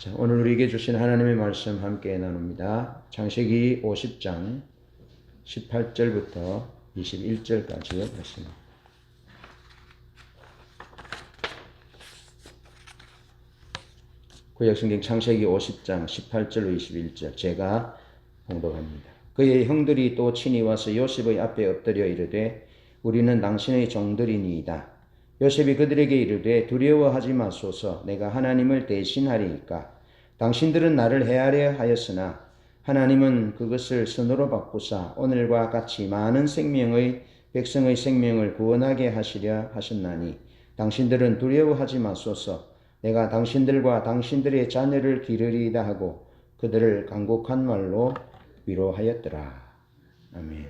자, 오늘 우리에게 주신 하나님의 말씀 함께 나눕니다. 창세기 50장 18절부터 21절까지 말씀입니다. 구약성경 창세기 50장 18절로 21절 제가 봉독합니다. 그의 형들이 또 친히 와서 요셉의 앞에 엎드려 이르되 우리는 당신의 종들이니이다. 요셉이 그들에게 이르되 두려워하지 마소서. 내가 하나님을 대신하리이까. 당신들은 나를 해하려 하였으나 하나님은 그것을 선으로 바꾸사 오늘과 같이 많은 백성의 생명을 구원하게 하시려 하셨나니 당신들은 두려워하지 마소서. 내가 당신들과 당신들의 자녀를 기르리이다 하고 그들을 간곡한 말로 위로하였더라. 아멘.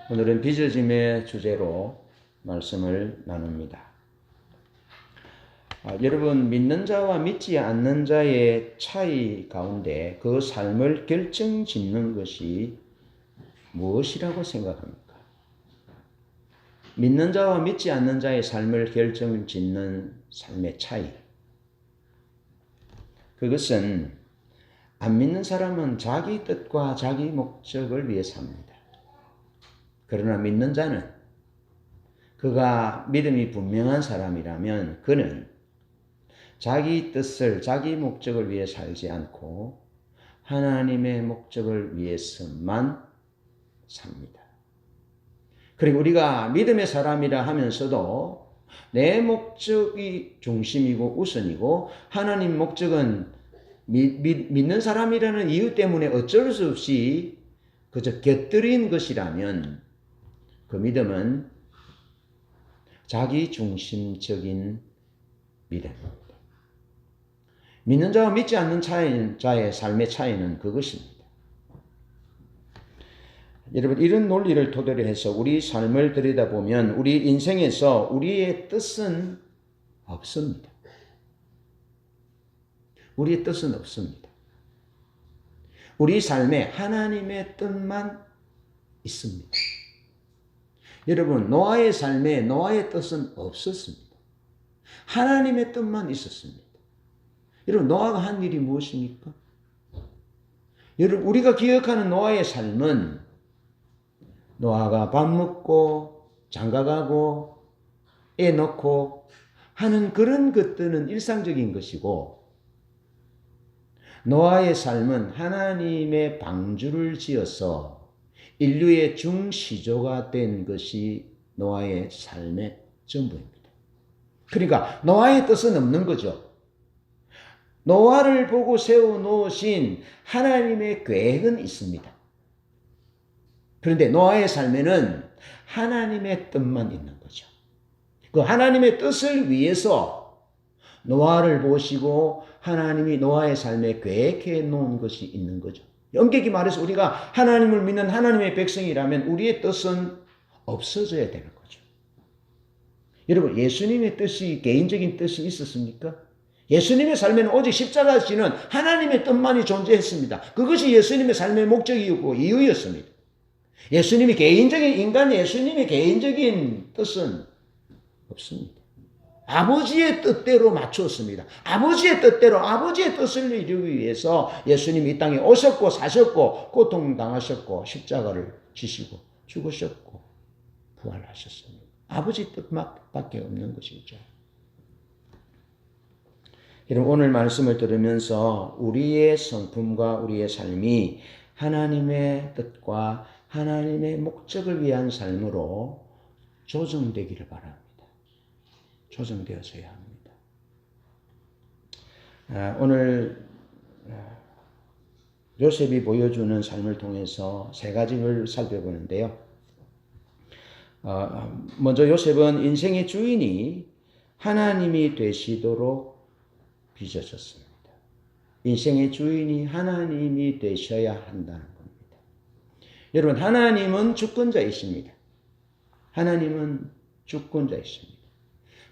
오늘은 빚어짐의 주제로 말씀을 나눕니다. 여러분, 믿는 자와 믿지 않는 자의 차이 가운데 그 삶을 결정짓는 것이 무엇이라고 생각합니까? 믿는 자와 믿지 않는 자의 삶을 결정짓는 삶의 차이. 그것은 안 믿는 사람은 자기 뜻과 자기 목적을 위해 삽니다. 그러나 믿는 자는 그가 믿음이 분명한 사람이라면 그는 자기 뜻을, 자기 목적을 위해 살지 않고 하나님의 목적을 위해서만 삽니다. 그리고 우리가 믿음의 사람이라 하면서도 내 목적이 중심이고 우선이고 하나님 목적은 믿는 사람이라는 이유 때문에 어쩔 수 없이 그저 곁들인 것이라면 그 믿음은 자기 중심적인 믿음입니다. 믿는 자와 믿지 않는 자의 삶의 차이는 그것입니다. 여러분, 이런 논리를 토대로 해서 우리 삶을 들여다보면 우리 인생에서 우리의 뜻은 없습니다. 우리의 뜻은 없습니다. 우리 삶에 하나님의 뜻만 있습니다. 여러분, 노아의 삶에 노아의 뜻은 없었습니다. 하나님의 뜻만 있었습니다. 여러분, 노아가 한 일이 무엇입니까? 여러분, 우리가 기억하는 노아의 삶은 노아가 밥 먹고 장가가고 애 낳고 하는 그런 것들은 일상적인 것이고 노아의 삶은 하나님의 방주를 지어서 인류의 중시조가 된 것이 노아의 삶의 전부입니다. 그러니까 노아의 뜻은 없는 거죠. 노아를 보고 세워놓으신 하나님의 계획은 있습니다. 그런데 노아의 삶에는 하나님의 뜻만 있는 거죠. 그 하나님의 뜻을 위해서 노아를 보시고 하나님이 노아의 삶에 계획해 놓은 것이 있는 거죠. 엄격히 말해서 우리가 하나님을 믿는 하나님의 백성이라면 우리의 뜻은 없어져야 되는 거죠. 여러분, 예수님의 뜻이 개인적인 뜻이 있었습니까? 예수님의 삶에는 오직 십자가 지는 하나님의 뜻만이 존재했습니다. 그것이 예수님의 삶의 목적이었고 이유였습니다. 예수님이 예수님의 개인적인 뜻은 없습니다. 아버지의 뜻대로 맞추었습니다. 아버지의 뜻대로 아버지의 뜻을 이루기 위해서 예수님이 이 땅에 오셨고 사셨고 고통당하셨고 십자가를 지시고 죽으셨고 부활하셨습니다. 아버지 뜻밖에 없는 것이죠. 여러분, 오늘 말씀을 들으면서 우리의 성품과 우리의 삶이 하나님의 뜻과 하나님의 목적을 위한 삶으로 조정되기를 바랍니다. 조정되어져야 합니다. 오늘 요셉이 보여주는 삶을 통해서 세 가지를 살펴보는데요. 먼저 요셉은 인생의 주인이 하나님이 되시도록 빚어졌습니다. 인생의 주인이 하나님이 되셔야 한다는 겁니다. 여러분, 하나님은 주권자이십니다. 하나님은 주권자이십니다.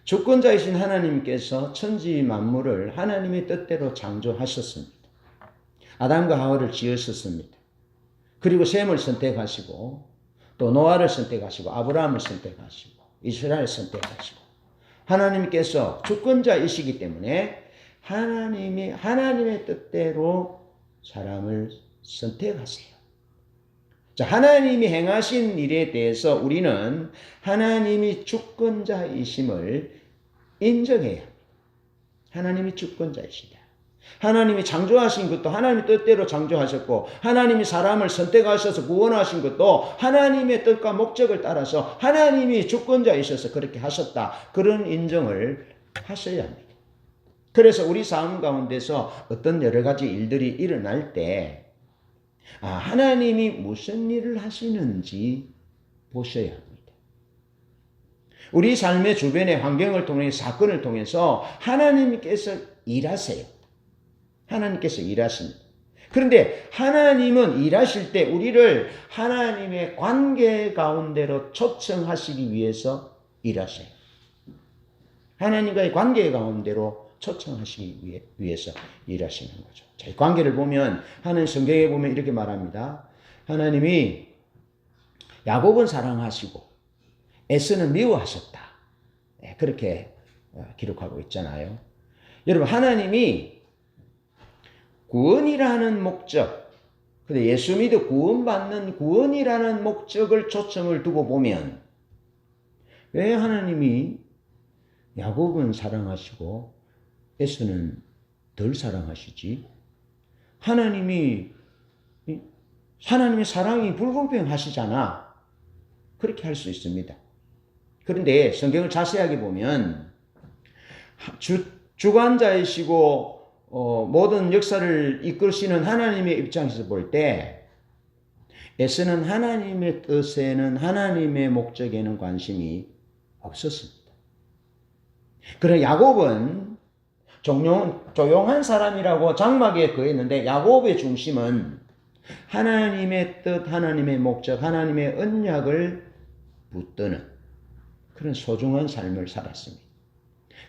주권자이신 하나님께서 천지 만물을 하나님의 뜻대로 창조하셨습니다. 아담과 하와를 지으셨습니다. 그리고 셈을 선택하시고 또 노아를 선택하시고 아브라함을 선택하시고 이스라엘을 선택하시고 하나님께서 주권자이시기 때문에 하나님의 뜻대로 사람을 선택하세요. 자, 하나님이 행하신 일에 대해서 우리는 하나님이 주권자이심을 인정해야 합니다. 하나님이 주권자이시다. 하나님이 창조하신 것도 하나님의 뜻대로 창조하셨고, 하나님이 사람을 선택하셔서 구원하신 것도 하나님의 뜻과 목적을 따라서 하나님이 주권자이셔서 그렇게 하셨다. 그런 인정을 하셔야 합니다. 그래서 우리 삶 가운데서 어떤 여러 가지 일들이 일어날 때 하나님이 무슨 일을 하시는지 보셔야 합니다. 우리 삶의 주변의 환경을 통해 사건을 통해서 하나님께서 일하세요. 하나님께서 일하십니다. 그런데 하나님은 일하실 때 우리를 하나님의 관계 가운데로 초청하시기 위해서 일하세요. 하나님과의 관계 가운데로 초청하시기 위해서 일하시는 거죠. 자, 이 관계를 보면 하나님 성경에 보면 이렇게 말합니다. 하나님이 야곱은 사랑하시고 에서는 미워하셨다. 그렇게 기록하고 있잖아요. 여러분, 하나님이 구원이라는 목적, 근데 예수 믿어 구원받는 구원이라는 목적을 초점을 두고 보면 왜 하나님이 야곱은 사랑하시고 에서는 덜 사랑하시지? 하나님의 사랑이 불공평하시잖아. 그렇게 할 수 있습니다. 그런데 성경을 자세하게 보면 주관자이시고 모든 역사를 이끌시는 하나님의 입장에서 볼 때 에서는 하나님의 뜻에는 하나님의 목적에는 관심이 없었습니다. 그러나 야곱은 조용한 사람이라고 장막에 거했는데 야곱의 중심은 하나님의 뜻, 하나님의 목적, 하나님의 언약을 붙드는 그런 소중한 삶을 살았습니다.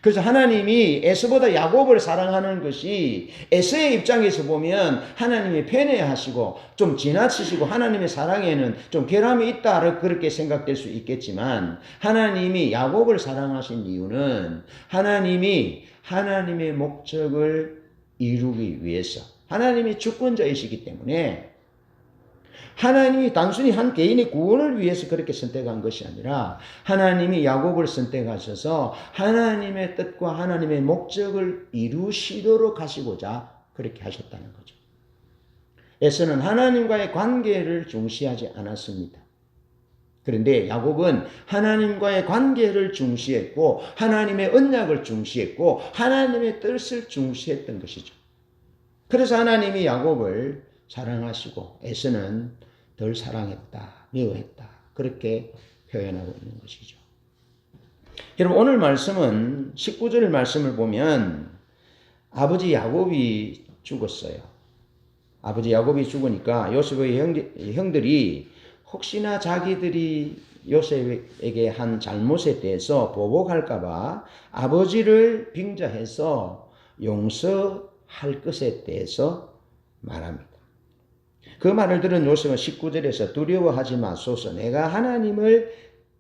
그래서 하나님이 에서보다 야곱을 사랑하는 것이 에서의 입장에서 보면 하나님이 편애하시고 좀 지나치시고 하나님의 사랑에는 좀 결함이 있다 그렇게 생각될 수 있겠지만 하나님이 야곱을 사랑하신 이유는 하나님이 하나님의 목적을 이루기 위해서 하나님이 주권자이시기 때문에 하나님이 단순히 한 개인의 구원을 위해서 그렇게 선택한 것이 아니라 하나님이 야곱을 선택하셔서 하나님의 뜻과 하나님의 목적을 이루시도록 하시고자 그렇게 하셨다는 거죠. 에서는 하나님과의 관계를 중시하지 않았습니다. 그런데 야곱은 하나님과의 관계를 중시했고 하나님의 언약을 중시했고 하나님의 뜻을 중시했던 것이죠. 그래서 하나님이 야곱을 사랑하시고 에서는 덜 사랑했다, 미워했다. 그렇게 표현하고 있는 것이죠. 여러분, 오늘 말씀은 19절 말씀을 보면 아버지 야곱이 죽었어요. 아버지 야곱이 죽으니까 요셉의 형들이 혹시나 자기들이 요셉에게 한 잘못에 대해서 보복할까 봐 아버지를 빙자해서 용서할 것에 대해서 말합니다. 그 말을 들은 요셉은 19절에서 두려워하지 마소서 내가 하나님을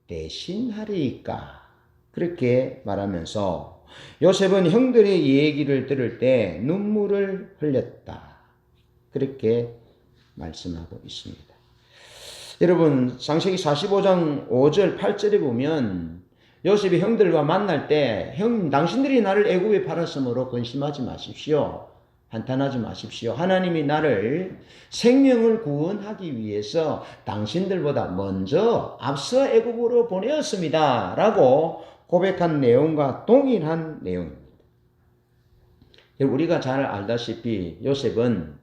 대신하리이까 그렇게 말하면서 요셉은 형들의 얘기를 들을 때 눈물을 흘렸다. 그렇게 말씀하고 있습니다. 여러분, 창세기 45장 5절 8절에 보면 요셉이 형들과 만날 때 당신들이 나를 애굽에 팔았으므로 근심하지 마십시오. 한탄하지 마십시오. 하나님이 나를 생명을 구원하기 위해서 당신들보다 먼저 앞서 애굽으로 보내었습니다. 라고 고백한 내용과 동일한 내용입니다. 우리가 잘 알다시피 요셉은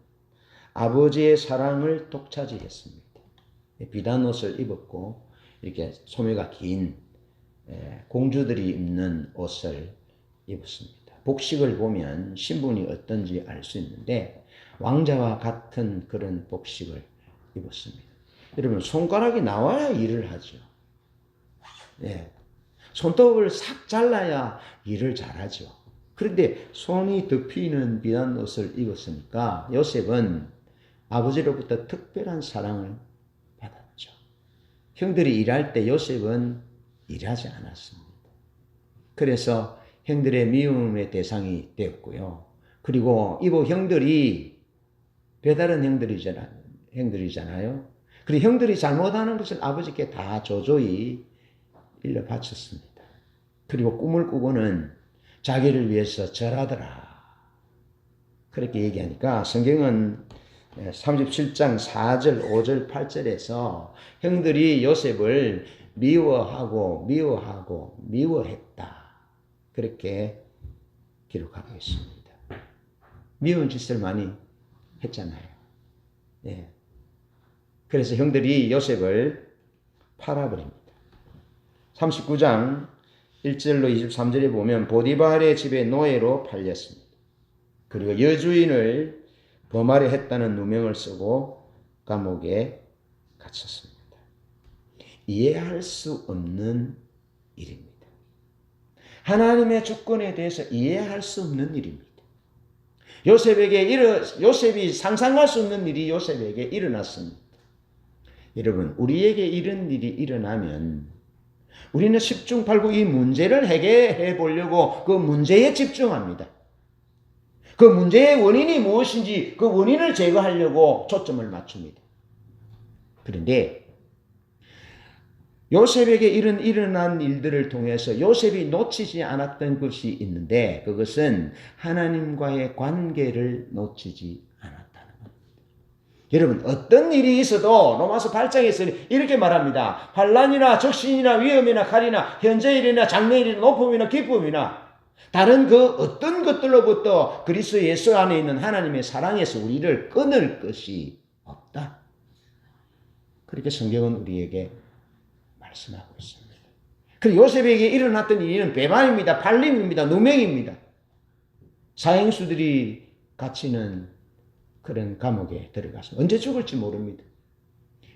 아버지의 사랑을 독차지했습니다. 비단 옷을 입었고 이렇게 소매가 긴 공주들이 입는 옷을 입었습니다. 복식을 보면 신분이 어떤지 알 수 있는데 왕자와 같은 그런 복식을 입었습니다. 여러분, 손가락이 나와야 일을 하죠. 손톱을 싹 잘라야 일을 잘하죠. 그런데 손이 덮이는 비단 옷을 입었으니까 요셉은 아버지로부터 특별한 사랑을 받았죠. 형들이 일할 때 요셉은 일하지 않았습니다. 그래서 형들의 미움의 대상이 되었고요. 그리고 이보 형들이 배다른 형들이잖아요. 그리고 형들이 잘못하는 것을 아버지께 다 조조히 일러 바쳤습니다. 그리고 꿈을 꾸고는 자기를 위해서 절하더라. 그렇게 얘기하니까 성경은 37장 4절, 5절, 8절에서 형들이 요셉을 미워했다. 그렇게 기록하고 있습니다. 미운 짓을 많이 했잖아요. 예. 그래서 형들이 요셉을 팔아버립니다. 39장 1절로 23절에 보면 보디발의 집에 노예로 팔렸습니다. 그리고 여주인을 범하려 했다는 누명을 쓰고 감옥에 갇혔습니다. 이해할 수 없는 일입니다. 하나님의 주권에 대해서 이해할 수 없는 일입니다. 요셉이 상상할 수 없는 일이 요셉에게 일어났습니다. 여러분, 우리에게 이런 일이 일어나면 우리는 10중 8구 이 문제를 해결해 보려고 그 문제에 집중합니다. 그 문제의 원인이 무엇인지 그 원인을 제거하려고 초점을 맞춥니다. 그런데 요셉에게 일어난 일들을 통해서 요셉이 놓치지 않았던 것이 있는데 그것은 하나님과의 관계를 놓치지 않았다는 겁니다. 여러분, 어떤 일이 있어도 로마서 8장에서 이렇게 말합니다. 환난이나 적신이나 위험이나 칼이나 현재일이나 장래일이나 높음이나 기쁨이나 다른 그 어떤 것들로부터 그리스도 예수 안에 있는 하나님의 사랑에서 우리를 끊을 것이 없다. 그렇게 성경은 우리에게 말씀하고 있습니다. 그리고 요셉에게 일어났던 일은 배반입니다. 팔림입니다. 누명입니다. 사형수들이 갇히는 그런 감옥에 들어가서 언제 죽을지 모릅니다.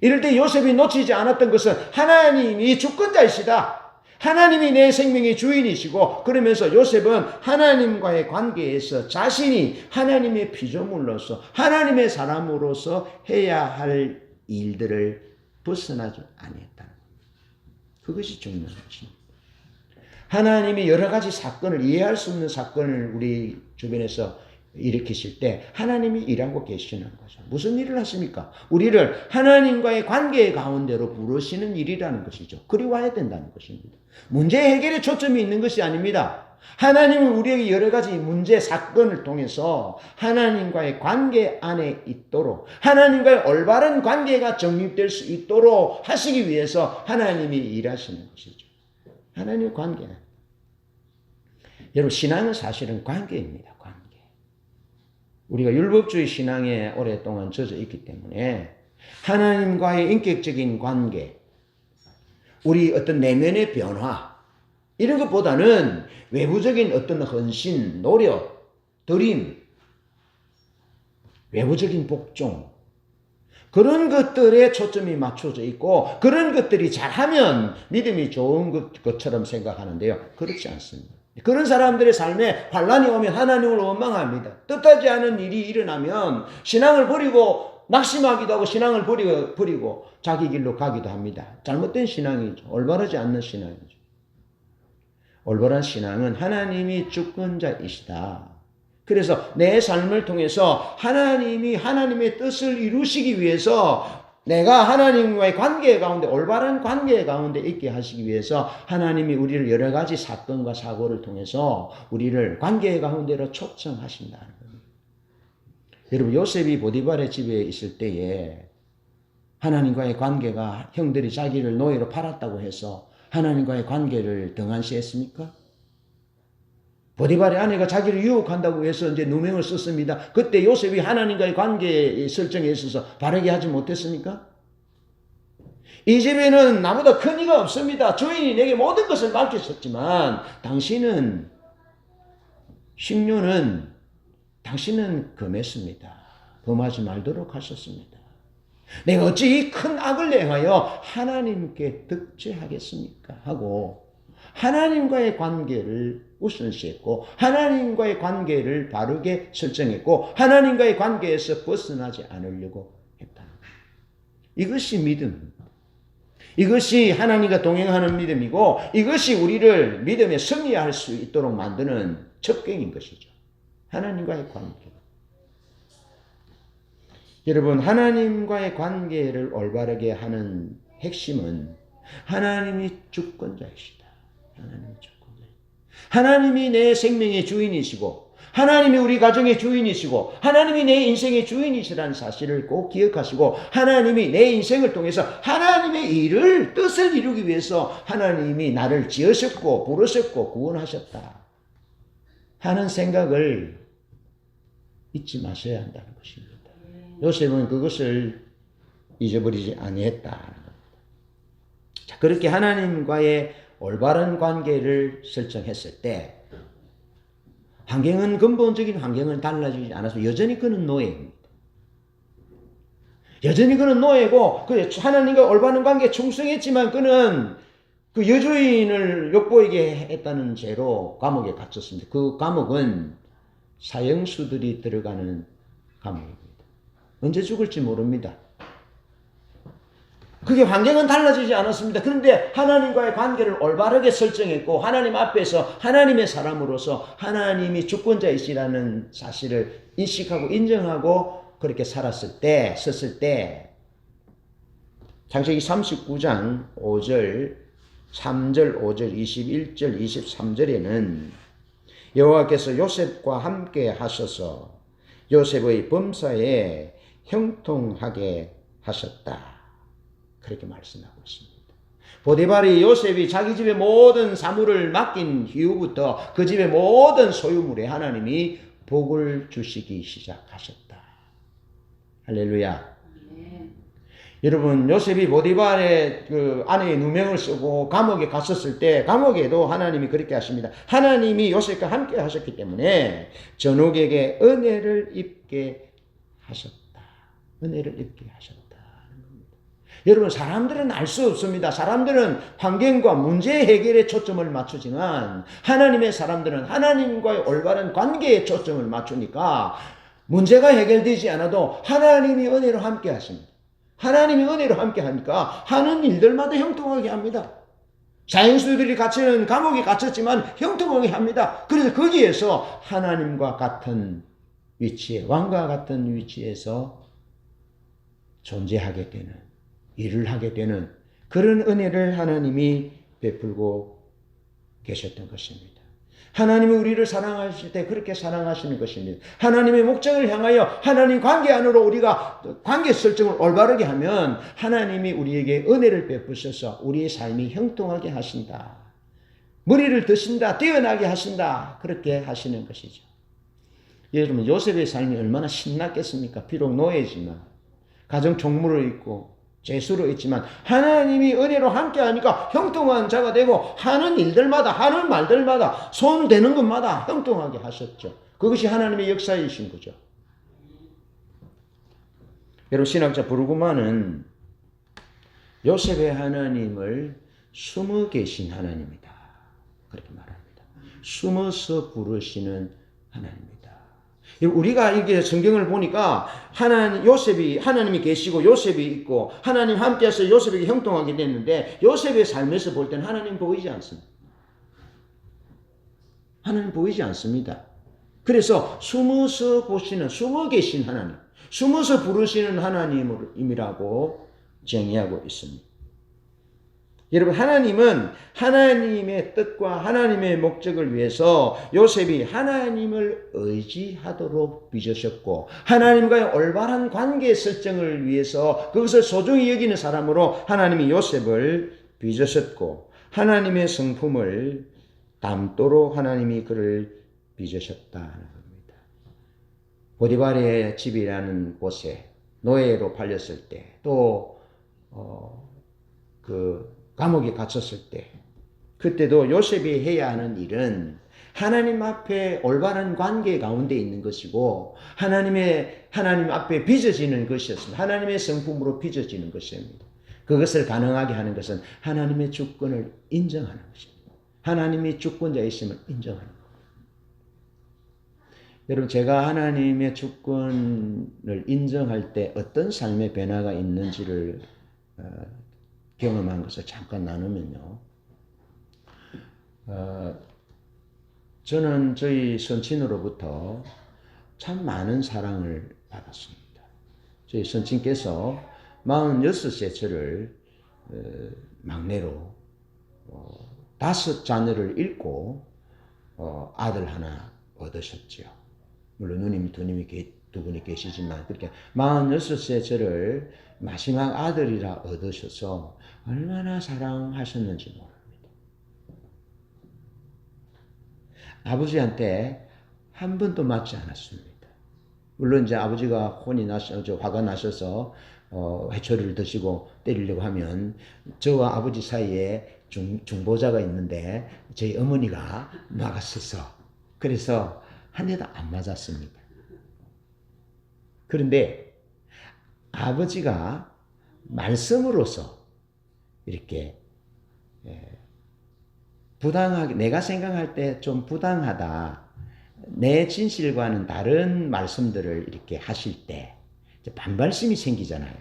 이럴 때 요셉이 놓치지 않았던 것은 하나님이 주권자이시다. 하나님이 내 생명의 주인이시고 그러면서 요셉은 하나님과의 관계에서 자신이 하나님의 피조물로서 하나님의 사람으로서 해야 할 일들을 벗어나지 아니했다는 겁니다. 그것이 중요한 것입니다. 하나님이 여러 가지 사건을 이해할 수 없는 사건을 우리 주변에서 일으키실 때 하나님이 일하고 계시는 거죠. 무슨 일을 하십니까? 우리를 하나님과의 관계 가운데로 부르시는 일이라는 것이죠. 그리 와야 된다는 것입니다. 문제 해결에 초점이 있는 것이 아닙니다. 하나님은 우리에게 여러 가지 문제, 사건을 통해서 하나님과의 관계 안에 있도록 하나님과의 올바른 관계가 정립될 수 있도록 하시기 위해서 하나님이 일하시는 것이죠. 하나님의 관계는 여러분, 신앙은 사실은 관계입니다. 관계. 우리가 율법주의 신앙에 오랫동안 젖어 있기 때문에 하나님과의 인격적인 관계, 우리 어떤 내면의 변화 이런 것보다는 외부적인 어떤 헌신, 노력, 드림, 외부적인 복종 그런 것들에 초점이 맞춰져 있고 그런 것들이 잘하면 믿음이 좋은 것처럼 생각하는데요. 그렇지 않습니다. 그런 사람들의 삶에 환난이 오면 하나님을 원망합니다. 뜻하지 않은 일이 일어나면 신앙을 버리고 낙심하기도 하고 신앙을 버리고 자기 길로 가기도 합니다. 잘못된 신앙이죠. 올바르지 않는 신앙이죠. 올바른 신앙은 하나님이 주권자이시다. 그래서 내 삶을 통해서 하나님이 하나님의 뜻을 이루시기 위해서 내가 하나님과의 관계 가운데 올바른 관계 가운데 있게 하시기 위해서 하나님이 우리를 여러 가지 사건과 사고를 통해서 우리를 관계 가운데로 초청하신다는 겁니다. 여러분, 요셉이 보디발의 집에 있을 때에 하나님과의 관계가 형들이 자기를 노예로 팔았다고 해서 하나님과의 관계를 등한시했습니까? 보디발의 아내가 자기를 유혹한다고 해서 이제 누명을 썼습니다. 그때 요셉이 하나님과의 관계 설정에 있어서 바르게 하지 못했습니까? 이 집에는 나보다 큰 이가 없습니다. 주인이 내게 모든 것을 맡겼었지만 당신은 10년은 당신은 금했습니다. 범하지 말도록 하셨습니다. 내가 어찌 이 큰 악을 행하여 하나님께 득죄하겠습니까? 하고 하나님과의 관계를 우선시했고 하나님과의 관계를 바르게 설정했고 하나님과의 관계에서 벗어나지 않으려고 했다. 이것이 믿음. 이것이 하나님과 동행하는 믿음이고 이것이 우리를 믿음에 승리할 수 있도록 만드는 첩경인 것이죠. 하나님과의 관계. 여러분, 하나님과의 관계를 올바르게 하는 핵심은 하나님이 주권자이시다. 하나님이 주권자. 하나님이 내 생명의 주인이시고 하나님이 우리 가정의 주인이시고 하나님이 내 인생의 주인이시라는 사실을 꼭 기억하시고 하나님이 내 인생을 통해서 하나님의 일을 뜻을 이루기 위해서 하나님이 나를 지으셨고 부르셨고 구원하셨다 하는 생각을 잊지 마셔야 한다는 것입니다. 요셉은 그것을 잊어버리지 아니했다. 자, 그렇게 하나님과의 올바른 관계를 설정했을 때 환경은 근본적인 환경은 달라지지 않아서 여전히 그는 노예입니다. 여전히 그는 노예고 하나님과 올바른 관계에 충성했지만 그는 그 여주인을 욕보이게 했다는 죄로 감옥에 갇혔습니다. 그 감옥은 사형수들이 들어가는 감옥입니다. 언제 죽을지 모릅니다. 그게 환경은 달라지지 않았습니다. 그런데 하나님과의 관계를 올바르게 설정했고 하나님 앞에서 하나님의 사람으로서 하나님이 주권자이시라는 사실을 인식하고 인정하고 그렇게 섰을 때 창세기 39장 5절 3절 5절 21절 23절에는 여호와께서 요셉과 함께 하셔서 요셉의 범사에 형통하게 하셨다. 그렇게 말씀하고 있습니다. 보디발이 요셉이 자기 집의 모든 사물을 맡긴 이후부터 그 집의 모든 소유물에 하나님이 복을 주시기 시작하셨다. 할렐루야. 네. 여러분, 요셉이 보디발의 그 아내의 누명을 쓰고 감옥에 갔었을 때 감옥에도 하나님이 그렇게 하십니다. 하나님이 요셉과 함께 하셨기 때문에 전옥에게 은혜를 입게 하셨다. 은혜를 입게 하셨다. 여러분, 사람들은 알 수 없습니다. 사람들은 환경과 문제 해결에 초점을 맞추지만 하나님의 사람들은 하나님과의 올바른 관계에 초점을 맞추니까 문제가 해결되지 않아도 하나님이 은혜로 함께 하십니다. 하나님이 은혜로 함께 하니까 하는 일들마다 형통하게 합니다. 자연수들이 갇히는 감옥에 갇혔지만 형통하게 합니다. 그래서 거기에서 하나님과 같은 위치에, 왕과 같은 위치에서 존재하게 되는, 일을 하게 되는 그런 은혜를 하나님이 베풀고 계셨던 것입니다. 하나님이 우리를 사랑하실 때 그렇게 사랑하시는 것입니다. 하나님의 목적을 향하여 하나님 관계 안으로 우리가 관계 설정을 올바르게 하면 하나님이 우리에게 은혜를 베푸셔서 우리의 삶이 형통하게 하신다. 머리를 드신다. 뛰어나게 하신다. 그렇게 하시는 것이죠. 여러분, 요셉의 삶이 얼마나 신났겠습니까? 비록 노예지만 가정 총무로 있고 죄수로 있지만 하나님이 은혜로 함께하니까 형통한 자가 되고 하는 일들마다 하는 말들마다 손 대는 것마다 형통하게 하셨죠. 그것이 하나님의 역사이신 거죠. 여러분, 신학자 브루그만은 요셉의 하나님을 숨어 계신 하나님이다. 그렇게 말합니다. 숨어서 부르시는 하나님입니다. 우리가 이게 성경을 보니까 요셉이 하나님이 계시고 요셉이 있고 하나님 함께해서 요셉에게 형통하게 됐는데 요셉의 삶에서 볼 때는 하나님 보이지 않습니다. 하나님 보이지 않습니다. 그래서 숨어서 보시는, 숨어 계신 하나님, 숨어서 부르시는 하나님이라고 정의하고 있습니다. 여러분, 하나님은 하나님의 뜻과 하나님의 목적을 위해서 요셉이 하나님을 의지하도록 빚으셨고 하나님과의 올바른 관계 설정을 위해서 그것을 소중히 여기는 사람으로 하나님이 요셉을 빚으셨고 하나님의 성품을 담도록 하나님이 그를 빚으셨다는 겁니다. 보디발의 집이라는 곳에 노예로 팔렸을 때 또 감옥에 gat혔을 때 그때도 요셉이 해야 하는 일은 하나님 앞에 올바른 관계 가운데 있는 것이고 하나님 앞에 빚어지는 것이었습니다. 하나님의 성품으로 빚어지는 것입니다. 그것을 가능하게 하는 것은 하나님의 주권을 인정하는 것입니다. 하나님이 주권자이심을 인정하는 것. 여러분, 제가 하나님의 주권을 인정할 때 어떤 삶의 변화가 있는지를 경험한 것을 잠깐 나누면요. 저는 저희 선친으로부터 참 많은 사랑을 받았습니다. 저희 선친께서 46세 저를 막내로 5자녀를 잃고 아들 하나 얻으셨죠. 물론 누님, 두 분이 계시지만 그렇게 46세 저를 마지막 아들이라 얻으셔서 얼마나 사랑하셨는지 모릅니다. 아버지한테 한 번도 맞지 않았습니다. 물론 이제 아버지가 화가 나셔서 회초리를 드시고 때리려고 하면 저와 아버지 사이에 중보자가 있는데 저희 어머니가 막았어서 그래서 한 대도 안 맞았습니다. 그런데 아버지가 말씀으로서 이렇게 부당하게 내가 생각할 때 좀 부당하다. 내 진실과는 다른 말씀들을 이렇게 하실 때 반발심이 생기잖아요.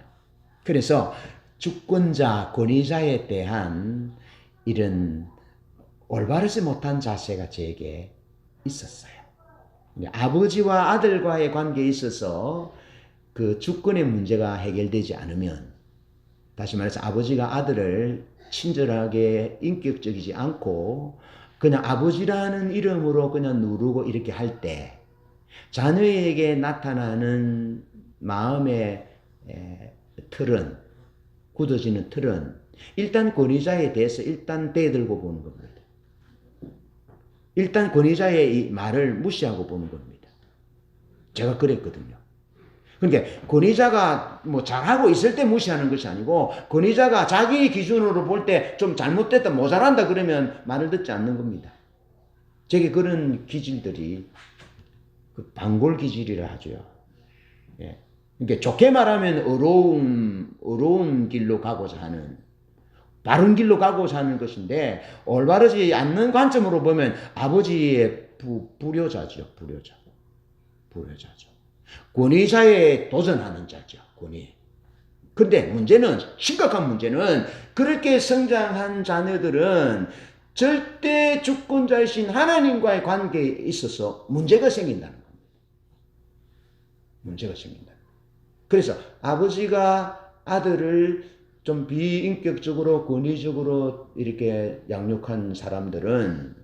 그래서 주권자, 권위자에 대한 이런 올바르지 못한 자세가 제게 있었어요. 아버지와 아들과의 관계에 있어서 그 주권의 문제가 해결되지 않으면, 다시 말해서 아버지가 아들을 친절하게 인격적이지 않고 그냥 아버지라는 이름으로 그냥 누르고 이렇게 할 때 자녀에게 나타나는 마음의 틀은, 굳어지는 틀은 일단 권위자에 대해서 일단 대들고 보는 겁니다. 일단 권위자의 이 말을 무시하고 보는 겁니다. 제가 그랬거든요. 그러니까 권위자가 뭐 잘하고 있을 때 무시하는 것이 아니고 권위자가 자기 기준으로 볼 때 좀 잘못됐다, 모자란다 그러면 말을 듣지 않는 겁니다. 제게 그런 기질들이 그 반골 기질이라 하죠. 예. 그러니까 좋게 말하면 어려운 길로 가고자 하는, 바른 길로 가고자 하는 것인데 올바르지 않는 관점으로 보면 아버지의 불효자죠. 불효자죠. 권위자에 도전하는 자죠. 권위. 근데 심각한 문제는 그렇게 성장한 자녀들은 절대 주권자이신 하나님과의 관계에 있어서 문제가 생긴다는 겁니다. 문제가 생긴다. 그래서 아버지가 아들을 좀 비인격적으로 권위적으로 이렇게 양육한 사람들은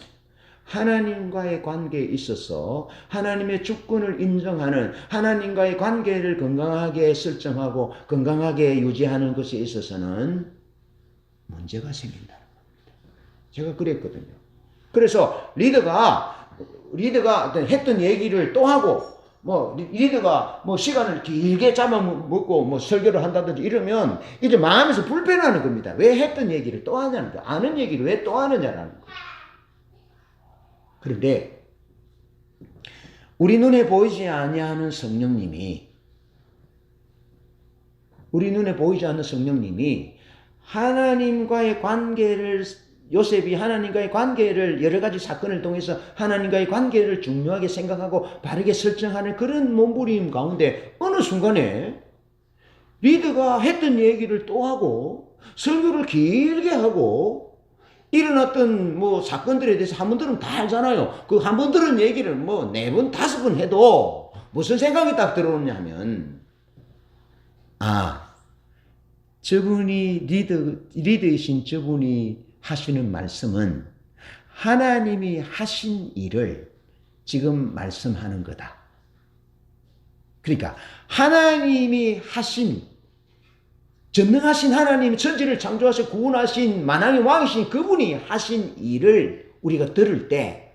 하나님과의 관계에 있어서 하나님의 주권을 인정하는, 하나님과의 관계를 건강하게 설정하고 건강하게 유지하는 것에 있어서는 문제가 생긴다는 겁니다. 제가 그랬거든요. 그래서 리더가 했던 얘기를 또 하고, 리더가 시간을 길게 잡아먹고 설교를 한다든지 이러면 이제 마음에서 불편하는 겁니다. 왜 했던 얘기를 또 하냐는 거예요. 아는 얘기를 왜 또 하느냐라는 거예요. 그런데 우리 눈에 보이지 않는 성령님이 하나님과의 관계를, 요셉이 하나님과의 관계를 여러 가지 사건을 통해서 하나님과의 관계를 중요하게 생각하고 바르게 설정하는 그런 몸부림 가운데 어느 순간에 리더가 했던 얘기를 또 하고 설교를 길게 하고 일어났던 사건들에 대해서 한 번 들으면 다 알잖아요. 그 한 번 들은 얘기를 4번, 5번 해도 무슨 생각이 딱 들어오냐 하면, 저분이 리더이신 저분이 하시는 말씀은 하나님이 하신 일을 지금 말씀하는 거다. 그러니까 하나님이 하신, 전능하신 하나님, 천지를 창조하셔 구원하신 만왕의 왕이신 그분이 하신 일을 우리가 들을 때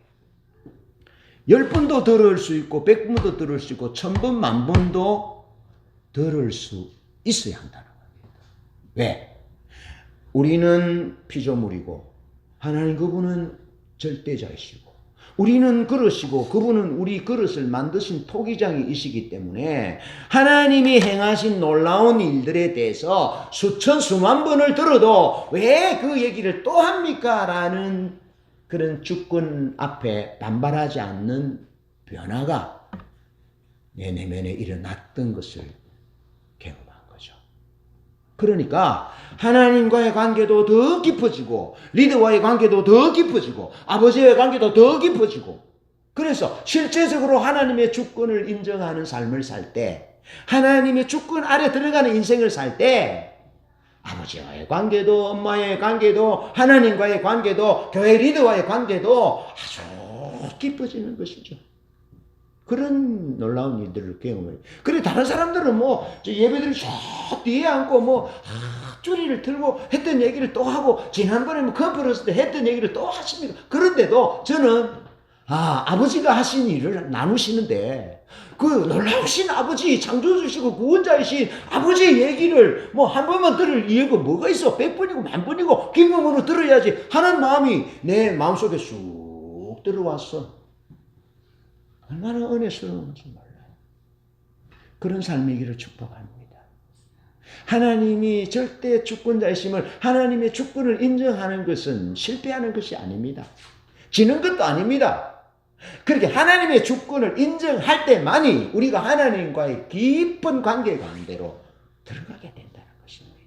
10번도 들을 수 있고 100번도 들을 수 있고 1000번, 10,000번도 들을 수 있어야 한다는 겁니다. 왜? 우리는 피조물이고 하나님 그분은 절대자이시고 우리는 그릇이고 그분은 우리 그릇을 만드신 토기장이시기 때문에 하나님이 행하신 놀라운 일들에 대해서 수천 수만 번을 들어도 왜 그 얘기를 또 합니까? 라는 그런 주권 앞에 반발하지 않는 변화가 내 내면에 일어났던 것을 경험한 거죠. 그러니까 하나님과의 관계도 더 깊어지고 리더와의 관계도 더 깊어지고 아버지와의 관계도 더 깊어지고 그래서 실제적으로 하나님의 주권을 인정하는 삶을 살 때 하나님의 주권 아래 들어가는 인생을 살 때 아버지와의 관계도 엄마의 관계도 하나님과의 관계도 교회 리더와의 관계도 아주 깊어지는 것이죠. 그런 놀라운 일들을 경험해요. 그래 다른 사람들은 뭐 예배들 저 뒤에 앉고 뭐 줄이를 들고 했던 얘기를 또 하고 지난번에 뭐 컨퍼런스 때 했던 얘기를 또 하십니까? 그런데도 저는 아버지가 하신 일을 나누시는데 그 놀라우신 아버지 창조주시고 구원자이신 아버지의 얘기를 뭐 한 번만 들을 이유가 뭐가 있어? 100번이고 1000번이고 기쁨으로 들어야지 하는 마음이 내 마음속에 쑥 들어왔어. 얼마나 은혜스러운지 몰라요. 그런 삶이기를 축복합니다. 하나님이 절대 주권자이심을 하나님의 주권을 인정하는 것은 실패하는 것이 아닙니다. 지는 것도 아닙니다. 그렇게 하나님의 주권을 인정할 때만이 우리가 하나님과의 깊은 관계 가운데로 들어가게 된다는 것입니다.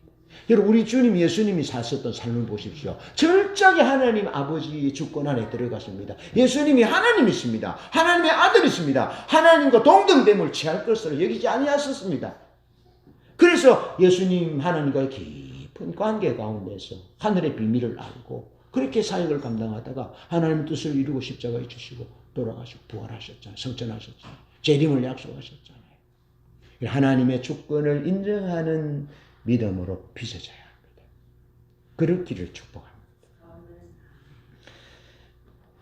여러분 우리 주님 예수님이 사셨던 삶을 보십시오. 철저하게 하나님 아버지의 주권 안에 들어가십니다. 예수님이 하나님이십니다. 하나님의 아들이십니다. 하나님과 동등됨을 취할 것으로 여기지 아니하셨습니다. 그래서 예수님 하나님과의 깊은 관계 가운데서 하늘의 비밀을 알고 그렇게 사역을 감당하다가 하나님의 뜻을 이루고 십자가에 주시고 돌아가시고 부활하셨잖아요. 성천하셨잖아요. 재림을 약속하셨잖아요. 하나님의 주권을 인정하는 믿음으로 빚어져야 합니다. 그렇기를 축복합니다.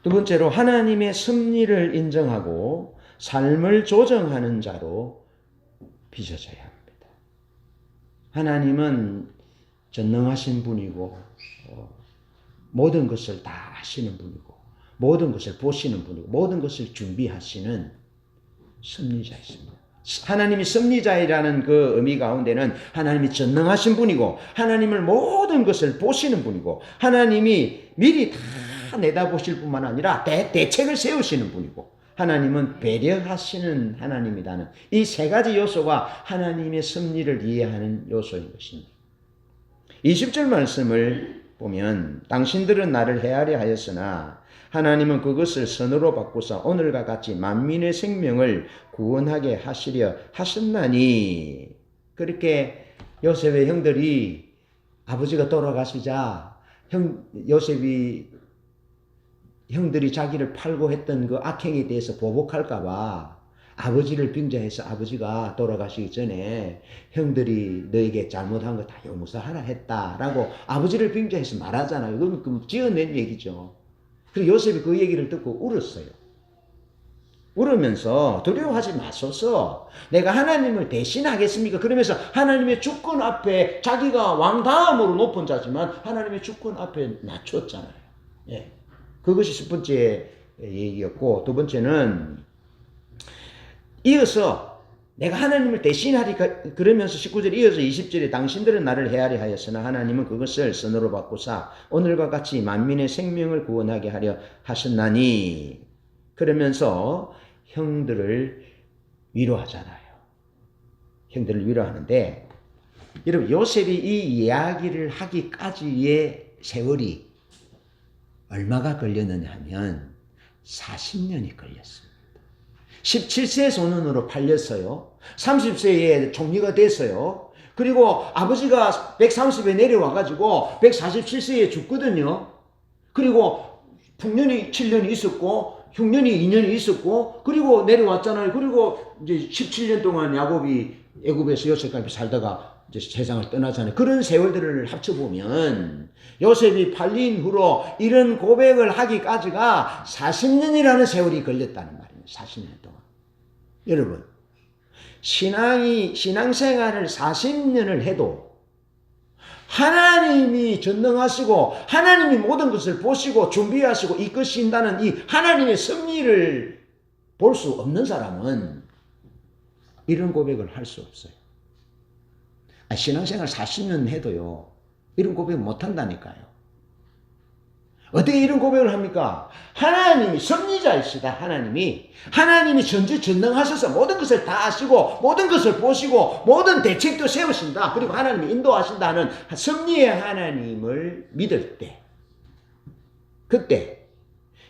두 번째로 하나님의 섭리를 인정하고 삶을 조정하는 자로 빚어져야 합니다. 하나님은 전능하신 분이고 모든 것을 다 아시는 분이고 모든 것을 보시는 분이고 모든 것을 준비하시는 섭리자이십니다. 하나님이 섭리자이라는 그 의미 가운데는 하나님이 전능하신 분이고 하나님을 모든 것을 보시는 분이고 하나님이 미리 다 내다보실 뿐만 아니라 대책을 세우시는 분이고 하나님은 배려하시는 하나님이라는 이 세 가지 요소가 하나님의 섭리를 이해하는 요소인 것입니다. 20절 말씀을 보면 당신들은 나를 헤아려 하였으나 하나님은 그것을 선으로 바꾸사 오늘과 같이 만민의 생명을 구원하게 하시려 하셨나니 그렇게 요셉의 형들이 아버지가 돌아가시자 요셉이 형들이 자기를 팔고 했던 그 악행에 대해서 보복할까 봐 아버지를 빙자해서 아버지가 돌아가시기 전에 형들이 너에게 잘못한 거 다 용서하라 했다라고 아버지를 빙자해서 말하잖아요. 그건 지어낸 얘기죠. 그리고 요셉이 그 얘기를 듣고 울었어요. 울으면서 두려워하지 마소서. 내가 하나님을 대신하겠습니까? 그러면서 하나님의 주권 앞에 자기가 왕 다음으로 높은 자지만 하나님의 주권 앞에 낮췄잖아요. 예. 그것이 첫 번째 얘기였고 두 번째는 이어서 내가 하나님을 대신하리까 그러면서 19절에 이어서 20절에 당신들은 나를 헤아려 하였으나 하나님은 그것을 선으로 바꾸사 오늘과 같이 만민의 생명을 구원하게 하려 하셨나니 그러면서 형들을 위로하잖아요. 형들을 위로하는데 여러분 요셉이 이 이야기를 하기까지의 세월이 얼마가 걸렸느냐 하면 40년이 걸렸습니다. 17세 소년으로 팔렸어요. 30세에 총리가 됐어요. 그리고 아버지가 130에 내려와가지고 147세에 죽거든요. 그리고 풍년이 7년이 있었고 흉년이 2년이 있었고 그리고 내려왔잖아요. 그리고 이제 17년 동안 야곱이 애굽에서 요셉과 살다가 이제 세상을 떠나잖아요. 그런 세월들을 합쳐보면 요셉이 팔린 후로 이런 고백을 하기까지가 40년이라는 세월이 걸렸다는 말입니다. 40년 동안. 여러분, 신앙생활을 40년을 해도 하나님이 전능하시고 하나님이 모든 것을 보시고 준비하시고 이끄신다는 이 하나님의 섭리를 볼 수 없는 사람은 이런 고백을 할 수 없어요. 신앙생활 40년 해도요. 이런 고백 못 한다니까요. 어떻게 이런 고백을 합니까? 하나님이 섭리자이시다. 하나님이 전지전능하셔서 모든 것을 다 아시고 모든 것을 보시고 모든 대책도 세우신다. 그리고 하나님이 인도하신다는 섭리의 하나님을 믿을 때, 그때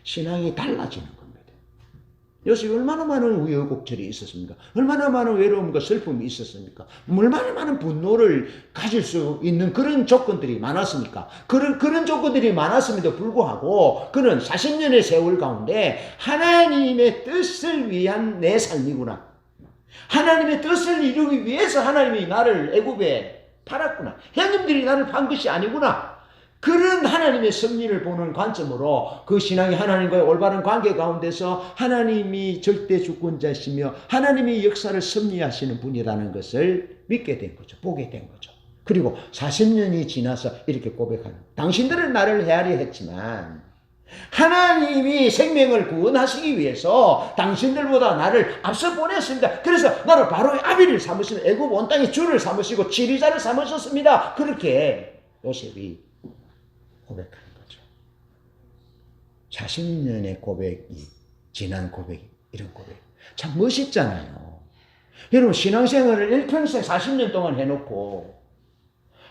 신앙이 달라지는 겁니다. 요셉이 얼마나 많은 우여곡절이 있었습니까? 얼마나 많은 외로움과 슬픔이 있었습니까? 얼마나 많은 분노를 가질 수 있는 그런 조건들이 많았습니까? 그런 조건들이 많았음에도 불구하고 그는 40년의 세월 가운데 하나님의 뜻을 위한 내 삶이구나. 하나님의 뜻을 이루기 위해서 하나님이 나를 애굽에 팔았구나. 형님들이 나를 판 것이 아니구나. 그런 하나님의 섭리를 보는 관점으로 그 신앙이 하나님과의 올바른 관계 가운데서 하나님이 절대 주권자시며 하나님이 역사를 섭리하시는 분이라는 것을 믿게 된 거죠. 보게 된 거죠. 그리고 40년이 지나서 이렇게 고백하는, 당신들은 나를 헤아려 했지만 하나님이 생명을 구원하시기 위해서 당신들보다 나를 앞서 보냈습니다. 그래서 나를 바로 아비를 삼으시고 애굽 온 땅의 주를 삼으시고 지리자를 삼으셨습니다. 그렇게 요셉이 고백하는 거죠. 40년의 고백이, 지난 고백이, 이런 고백. 참 멋있잖아요. 여러분, 신앙생활을 일평생 40년 동안 해놓고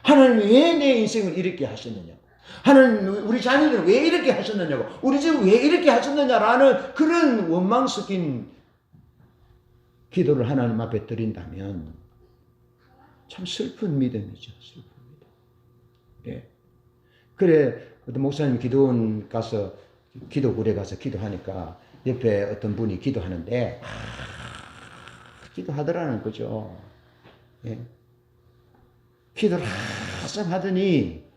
하나님이 왜 내 인생을 이렇게 하셨느냐고, 하나님 우리 자녀들을 왜 이렇게 하셨느냐고, 우리 집을 왜 이렇게 하셨느냐라는 그런 원망 섞인 기도를 하나님 앞에 드린다면 참 슬픈 믿음이죠. 슬픈 믿음. 예. 그래, 어떤 목사님이 기도원 가서, 기도굴에 가서 기도하니까 옆에 어떤 분이 기도하는데, 기도하더라는 거죠. 예. 기도를 한참 하더니,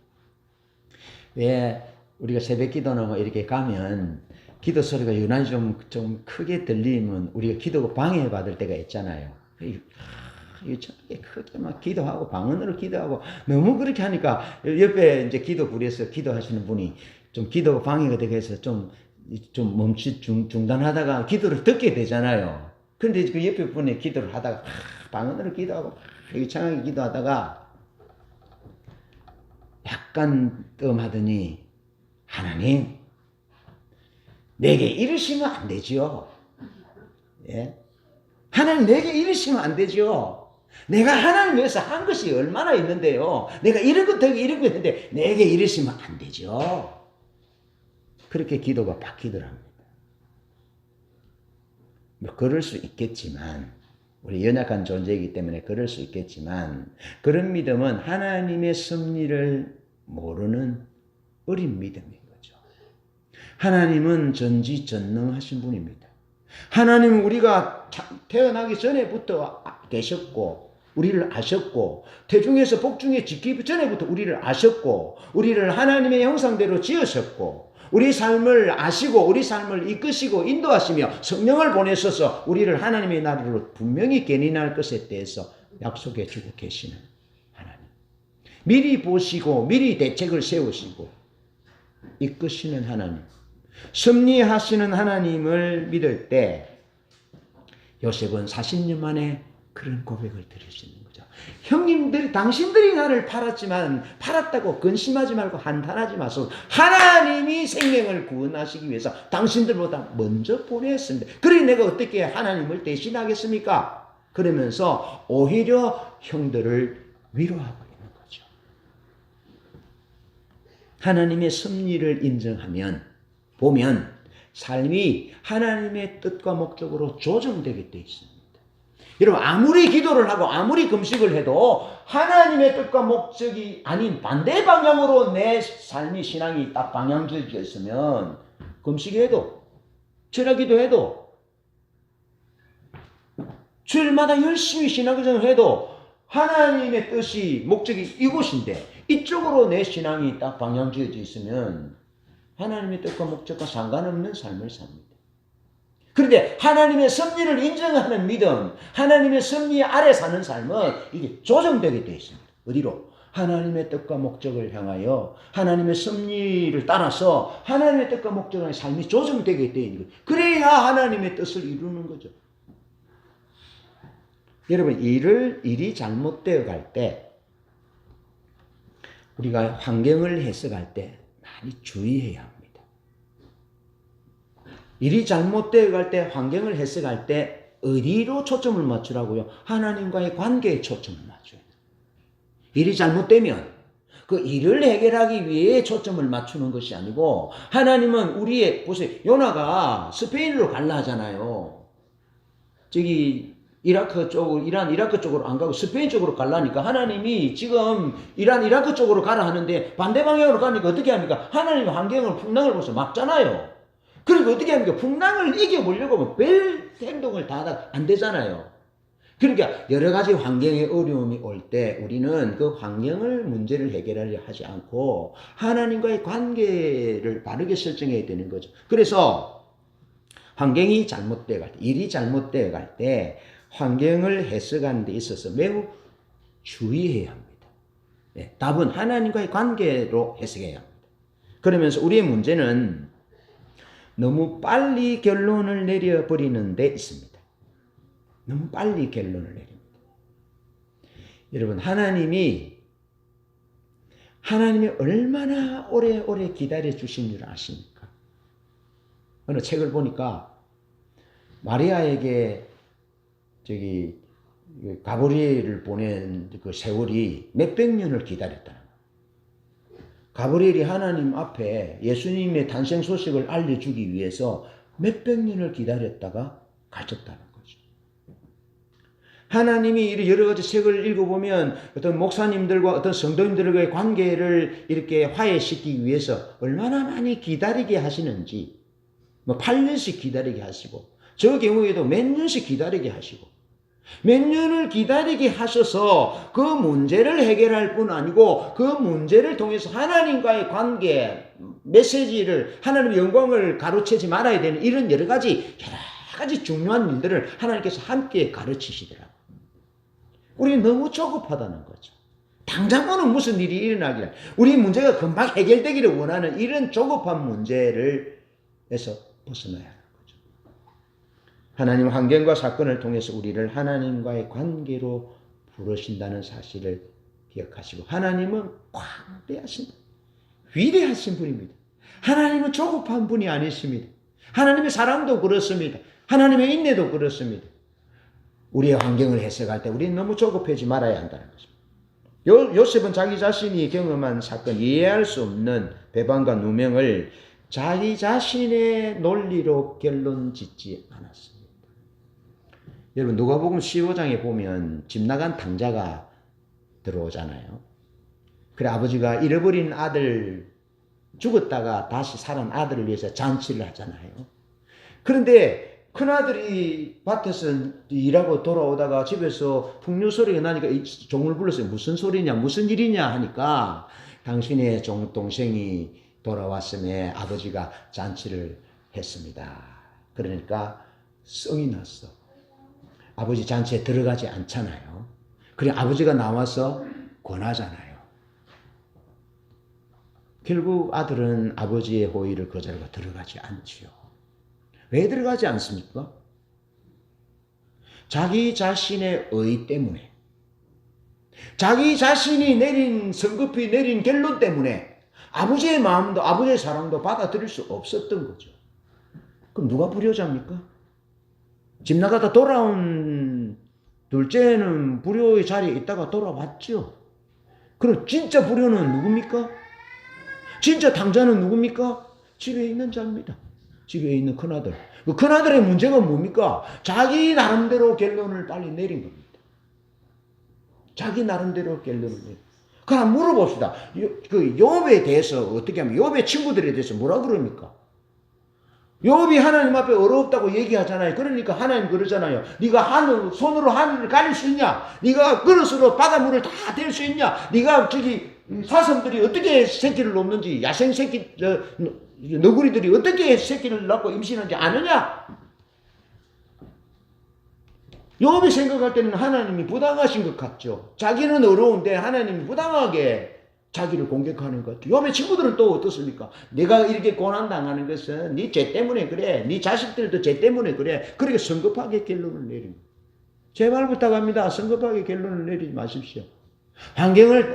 왜 우리가 새벽 기도는 뭐 이렇게 가면 기도 소리가 유난히 좀 크게 들리면 우리가 기도가 방해받을 때가 있잖아요. 이렇게 크게 막 기도하고 방언으로 기도하고 너무 그렇게 하니까 옆에 이제 기도굴에서 기도하시는 분이 좀 기도가 방해가 되게 해서 좀 중단하다가 기도를 듣게 되잖아요. 근데 그 옆에 분이 기도를 하다가 방언으로 기도하고 유창하게 기도하다가 약간 뜸하더니, 하나님, 내게 이러시면 안 되지요. 예? 하나님, 내게 이러시면 안 되지요. 내가 하나님 위해서 한 것이 얼마나 있는데요. 내가 이런 것 되고 이런 것 했는데 내게 이러시면 안 되죠. 그렇게 기도가 바뀌더랍니다. 뭐 그럴 수 있겠지만, 우리 연약한 존재이기 때문에 그럴 수 있겠지만, 그런 믿음은 하나님의 섭리를 모르는 어린 믿음인 거죠. 하나님은 전지전능하신 분입니다. 하나님은 우리가 태어나기 전에부터 계셨고, 우리를 아셨고, 태중에서 복중에 짓기 전에부터 우리를 아셨고, 우리를 하나님의 형상대로 지으셨고, 우리 삶을 아시고 우리 삶을 이끄시고 인도하시며 성령을 보내셔서 우리를 하나님의 나라로 분명히 견인할 것에 대해서 약속해 주고 계시는 하나님. 미리 보시고 미리 대책을 세우시고 이끄시는 하나님, 섭리하시는 하나님을 믿을 때 요셉은 40년 만에 그런 고백을 드릴 수 있는 거죠. 형님들, 당신들이 나를 팔았지만 팔았다고 근심하지 말고 한탄하지 마소서. 하나님이 생명을 구원하시기 위해서 당신들보다 먼저 보냈습니다. 그러니 내가 어떻게 하나님을 대신하겠습니까? 그러면서 오히려 형들을 위로하고 있는 거죠. 하나님의 섭리를 인정하면, 보면 삶이 하나님의 뜻과 목적으로 조정되게 되어 있습니다. 여러분, 아무리 기도를 하고 아무리 금식을 해도 하나님의 뜻과 목적이 아닌 반대 방향으로 내 삶이, 신앙이 딱 방향되어 있으면 금식해도, 철야기도 해도, 주일마다 열심히 신앙생활을 해도 하나님의 뜻이, 목적이 이곳인데 이쪽으로 내 신앙이 딱 방향되어져 있으면 하나님의 뜻과 목적과 상관없는 삶을 삽니다. 그런데 하나님의 섭리를 인정하는 믿음, 하나님의 섭리 아래 사는 삶은 이게 조정되게 되어 있습니다. 어디로? 하나님의 뜻과 목적을 향하여 하나님의 섭리를 따라서 하나님의 뜻과 목적의 삶이 조정되게 되어 있는 거예요. 그래야 하나님의 뜻을 이루는 거죠. 여러분, 일이 잘못되어 갈 때, 우리가 환경을 해석할 때 많이 주의해야 합니다. 일이 잘못되어 갈 때, 환경을 해석할 때 어디로 초점을 맞추라고요? 하나님과의 관계에 초점을 맞춰야 돼요. 일이 잘못되면 그 일을 해결하기 위해 초점을 맞추는 것이 아니고, 하나님은 우리의, 보세요. 요나가 스페인으로 갈라 하잖아요. 저기 이라크 쪽으로, 이라크 쪽으로 안 가고 스페인 쪽으로 가려니까 하나님이 지금 이라크 쪽으로 가라 하는데 반대 방향으로 가니까 어떻게 합니까? 하나님이 환경을, 풍랑을 벌써 막잖아요. 그러니까 어떻게 합니까? 풍랑을 이겨보려고 하면 별 행동을 다 하다 안 되잖아요. 그러니까 여러 가지 환경의 어려움이 올 때 우리는 그 환경을 문제를 해결하려 하지 않고 하나님과의 관계를 바르게 설정해야 되는 거죠. 그래서 환경이 잘못되어 갈 때, 일이 잘못되어 갈 때 환경을 해석하는 데 있어서 매우 주의해야 합니다. 네, 답은 하나님과의 관계로 해석해야 합니다. 그러면서 우리의 문제는 너무 빨리 결론을 내려버리는 데 있습니다. 너무 빨리 결론을 내립니다. 여러분, 하나님이 얼마나 오래오래 기다려 주신 줄 아십니까? 어느 책을 보니까 마리아에게 가브리엘을 보낸 그 세월이 몇백 년을 기다렸다는 거예요. 가브리엘이 하나님 앞에 예수님의 탄생 소식을 알려주기 위해서 몇백 년을 기다렸다가 가졌다는 거예요. 하나님이 여러 가지 책을 읽어보면 어떤 목사님들과 어떤 성도님들과의 관계를 이렇게 화해시키기 위해서 얼마나 많이 기다리게 하시는지, 8년씩 기다리게 하시고, 저 경우에도 몇 년씩 기다리게 하시고, 몇 년을 기다리게 하셔서 그 문제를 해결할 뿐 아니고 그 문제를 통해서 하나님과의 관계, 메시지를, 하나님의 영광을 가로채지 말아야 되는 이런 여러 가지 중요한 일들을 하나님께서 함께 가르치시더라고요. 우리는 너무 조급하다는 거죠. 당장은 무슨 일이 일어나기를, 우리 문제가 금방 해결되기를 원하는 이런 조급한 문제를 해서 벗어나야 하는 거죠. 하나님 환경과 사건을 통해서 우리를 하나님과의 관계로 부르신다는 사실을 기억하시고, 하나님은 광대하신, 위대하신 분입니다. 하나님은 조급한 분이 아니십니다. 하나님의 사랑도 그렇습니다. 하나님의 인내도 그렇습니다. 우리의 환경을 해석할 때 우리는 너무 조급하지 말아야 한다는 것입니다. 요셉은 자기 자신이 경험한 사건, 이해할 수 없는 배반과 누명을 자기 자신의 논리로 결론 짓지 않았습니다. 여러분, 누가복음 15장에 보면 집 나간 탕자가 들어오잖아요. 그래, 아버지가 잃어버린 아들, 죽었다가 다시 살아난 아들을 위해서 잔치를 하잖아요. 그런데 큰아들이 밭에서 일하고 돌아오다가 집에서 풍류 소리가 나니까 종을 불렀어요. 무슨 소리냐, 무슨 일이냐 하니까 당신의 동생이 돌아왔음에 아버지가 잔치를 했습니다. 그러니까 성이 났어. 아버지 잔치에 들어가지 않잖아요. 그래, 아버지가 나와서 권하잖아요. 결국 아들은 아버지의 호의를 거절하고 들어가지 않지요. 왜 들어가지 않습니까? 자기 자신의 의 때문에, 자기 자신이 성급히 내린 결론 때문에 아버지의 마음도 아버지의 사랑도 받아들일 수 없었던 거죠. 그럼 누가 불효자입니까? 집 나가다 돌아온 둘째는 불효의 자리에 있다가 돌아왔죠. 그럼 진짜 불효는 누굽니까? 진짜 탕자는 누굽니까? 집에 있는 자입니다. 집에 있는 큰아들. 그 큰아들의 문제가 뭡니까? 자기 나름대로 결론을 빨리 내린 겁니다. 자기 나름대로 결론을 내린. 그럼 물어봅시다. 그 욥에 대해서 어떻게 하면, 욥의 친구들에 대해서 뭐라 그럽니까? 욥이 하나님 앞에 어렵다고 얘기하잖아요. 그러니까 하나님 그러잖아요. 네가 손으로 하늘을 가릴 수 있냐? 네가 그릇으로 바닷물을 다 댈 수 있냐? 네가 사슴들이 어떻게 새끼를 놓는지, 야생 새끼, 너구리들이 어떻게 새끼를 낳고 임신하는지 아느냐? 욥이 생각할 때는 하나님이 부당하신 것 같죠. 자기는 어려운데 하나님이 부당하게 자기를 공격하는 것 같죠. 욥의 친구들은 또 어떻습니까? 네가 이렇게 고난당하는 것은 네 죄 때문에 그래. 네 자식들도 죄 때문에 그래. 그렇게 성급하게 결론을 내립니다. 제발 부탁합니다. 성급하게 결론을 내리지 마십시오.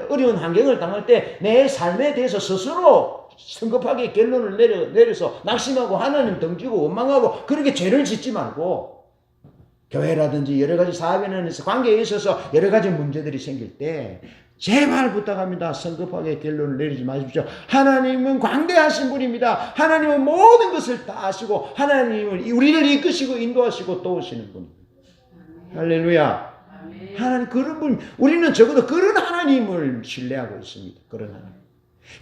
어려운 환경을 당할 때 내 삶에 대해서 스스로 성급하게 결론을 내려서 낙심하고 하나님 덩지고 원망하고 그렇게 죄를 짓지 말고 교회라든지 여러 가지 사업에는 관계에 있어서 여러 가지 문제들이 생길 때 제발 부탁합니다. 성급하게 결론을 내리지 마십시오. 하나님은 광대하신 분입니다. 하나님은 모든 것을 다 아시고 하나님은 우리를 이끄시고 인도하시고 도우시는 분입니다. 할렐루야. 하나님 그런 분, 우리는 적어도 그런 하나님을 신뢰하고 있습니다. 그런 하나님.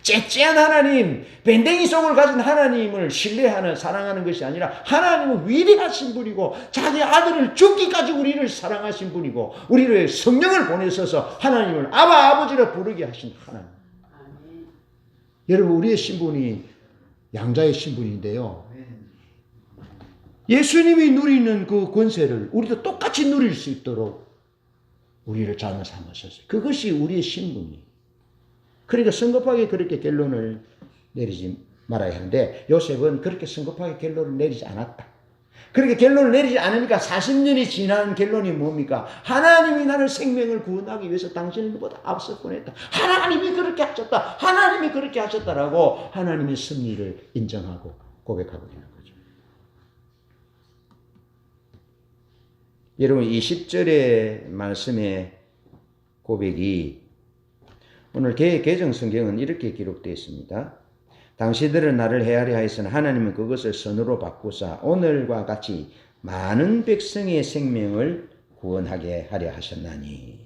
째째한 하나님, 밴댕이 속을 가진 하나님을 신뢰하는, 사랑하는 것이 아니라 하나님은 위대하신 분이고 자기 아들을 죽기까지 우리를 사랑하신 분이고 우리를 성령을 보내셔서 하나님을 아버지라 부르게 하신 하나님. 여러분, 우리의 신분이 양자의 신분인데요. 예수님이 누리는 그 권세를 우리도 똑같이 누릴 수 있도록 우리를 자녀 삼으셨어요. 그것이 우리의 신분이에요. 그러니까 성급하게 그렇게 결론을 내리지 말아야 하는데 요셉은 그렇게 성급하게 결론을 내리지 않았다. 그렇게 결론을 내리지 않으니까 40년이 지난 결론이 뭡니까? 하나님이 나를 생명을 구원하기 위해서 당신을 보다 앞서 보냈다. 하나님이 그렇게 하셨다. 하나님이 그렇게 하셨다라고 하나님의 섭리를 인정하고 고백하고 있는 거죠. 여러분, 이 10절의 말씀의 고백이 오늘 개정 성경은 이렇게 기록되어 있습니다. 당시들은 나를 헤아려 하였으나 하나님은 그것을 선으로 바꾸사 오늘과 같이 많은 백성의 생명을 구원하게 하려 하셨나니.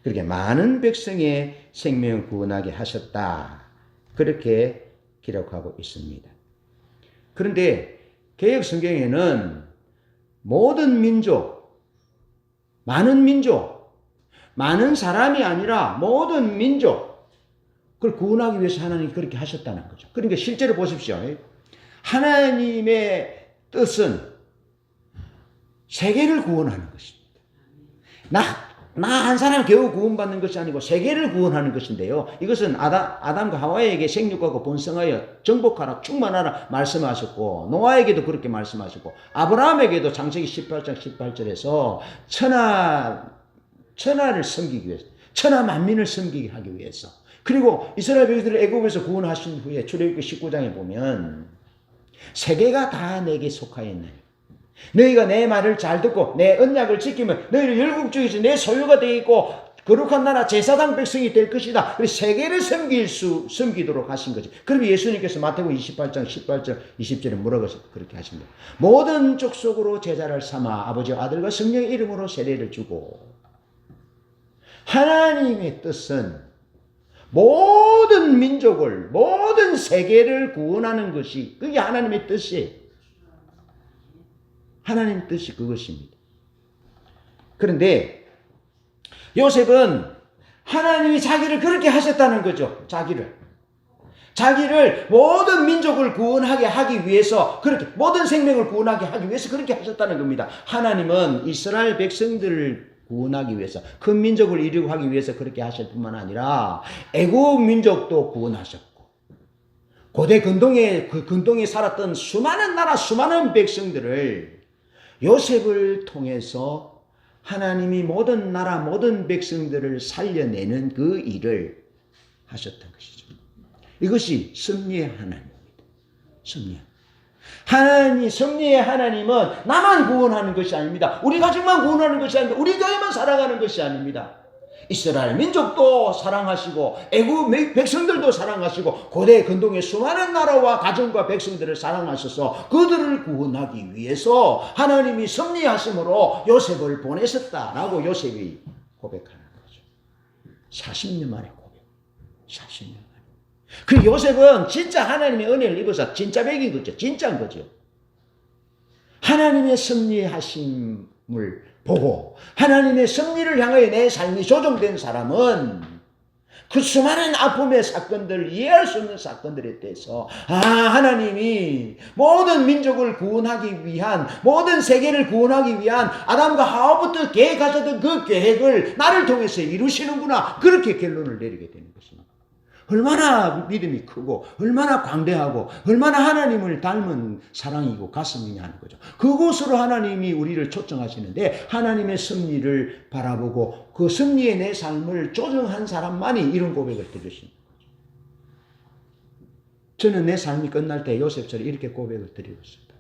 그렇게 많은 백성의 생명을 구원하게 하셨다. 그렇게 기록하고 있습니다. 그런데 개역 성경에는 모든 민족, 많은 사람이 아니라 모든 민족, 그걸 구원하기 위해서 하나님이 그렇게 하셨다는 거죠. 그러니까 실제로 보십시오. 하나님의 뜻은 세계를 구원하는 것입니다. 나 한 사람 겨우 구원받는 것이 아니고 세계를 구원하는 것인데요. 이것은 아담과 하와에게 생육하고 번성하여 정복하라 충만하라 말씀하셨고 노아에게도 그렇게 말씀하셨고 아브라함에게도 창세기 18장 18절에서 천하를 섬기기 위해서 천하 만민을 섬기게 하기 위해서 그리고 이스라엘 백성들을 애굽에서 구원하신 후에 출애굽기 19장에 보면 세계가 다 내게 속하였나니 너희가 내 말을 잘 듣고 내 언약을 지키면 너희를 열국 중에서 내 소유가 되겠고 거룩한 나라 제사장 백성이 될 것이다. 그래서 세계를 섬기도록 하신 거죠. 그럼 예수님께서 마태복음 28장 18절 20절에 뭐라고 그렇게 하십니다. 모든 족속으로 제자를 삼아 아버지와 아들과 성령의 이름으로 세례를 주고 하나님의 뜻은 모든 민족을 모든 세계를 구원하는 것이 그게 하나님의 뜻이에요. 하나님의 뜻이 그것입니다. 그런데 요셉은 하나님이 자기를 그렇게 하셨다는 거죠. 자기를 모든 민족을 구원하게 하기 위해서 그렇게 모든 생명을 구원하게 하기 위해서 그렇게 하셨다는 겁니다. 하나님은 이스라엘 백성들을 구원하기 위해서 큰 민족을 이루고 하기 위해서 그렇게 하실 뿐만 아니라 애굽 민족도 구원하셨고 고대 근동에 살았던 수많은 나라 수많은 백성들을 요셉을 통해서 하나님이 모든 나라 모든 백성들을 살려내는 그 일을 하셨던 것이죠. 이것이 섭리의 하나님입니다. 섭리의 하나님은 나만 구원하는 것이 아닙니다. 우리 가족만 구원하는 것이 아닙니다. 우리 교회만 살아가는 것이 아닙니다. 이스라엘 민족도 사랑하시고 애굽 백성들도 사랑하시고 고대 근동의 수많은 나라와 가정과 백성들을 사랑하셔서 그들을 구원하기 위해서 하나님이 섭리하심으로 요셉을 보내셨다라고 요셉이 고백하는 거죠. 40년 만에 고백. 40년 만에. 그 요셉은 진짜 하나님의 은혜를 입어서 진짜 백인 거죠. 진짜인 거죠. 하나님의 섭리하심을 보고 하나님의 섭리를 향하여 내 삶이 조정된 사람은 그 수많은 아픔의 사건들, 이해할 수 없는 사건들에 대해서 하나님이 모든 민족을 구원하기 위한 모든 세계를 구원하기 위한 아담과 하와부터 계획하셨던 그 계획을 나를 통해서 이루시는구나 그렇게 결론을 내리게 되는 것입니다. 얼마나 믿음이 크고 얼마나 광대하고 얼마나 하나님을 닮은 사랑이고 가슴이냐 하는 거죠. 그곳으로 하나님이 우리를 초청하시는데 하나님의 섭리를 바라보고 그 섭리의 내 삶을 조정한 사람만이 이런 고백을 들으시는 거죠. 저는 내 삶이 끝날 때 요셉처럼 이렇게 고백을 드리고 있습니다.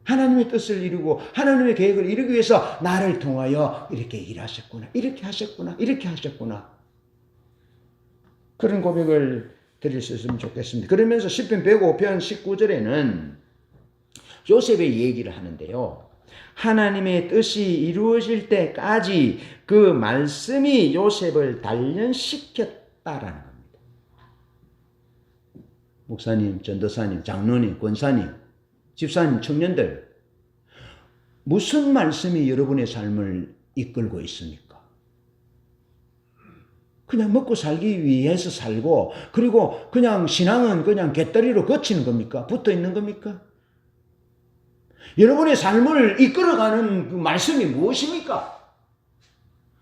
하나님의 뜻을 이루고 하나님의 계획을 이루기 위해서 나를 통하여 이렇게 일하셨구나. 이렇게 하셨구나. 이렇게 하셨구나. 그런 고백을 드릴 수 있으면 좋겠습니다. 그러면서 시편 105편 19절에는 요셉의 얘기를 하는데요. 하나님의 뜻이 이루어질 때까지 그 말씀이 요셉을 단련시켰다라는 겁니다. 목사님, 전도사님, 장로님, 권사님, 집사님, 청년들, 무슨 말씀이 여러분의 삶을 이끌고 있습니까? 그냥 먹고 살기 위해서 살고, 그리고 그냥 신앙은 그냥 곁다리로 거치는 겁니까? 붙어 있는 겁니까? 여러분의 삶을 이끌어가는 그 말씀이 무엇입니까?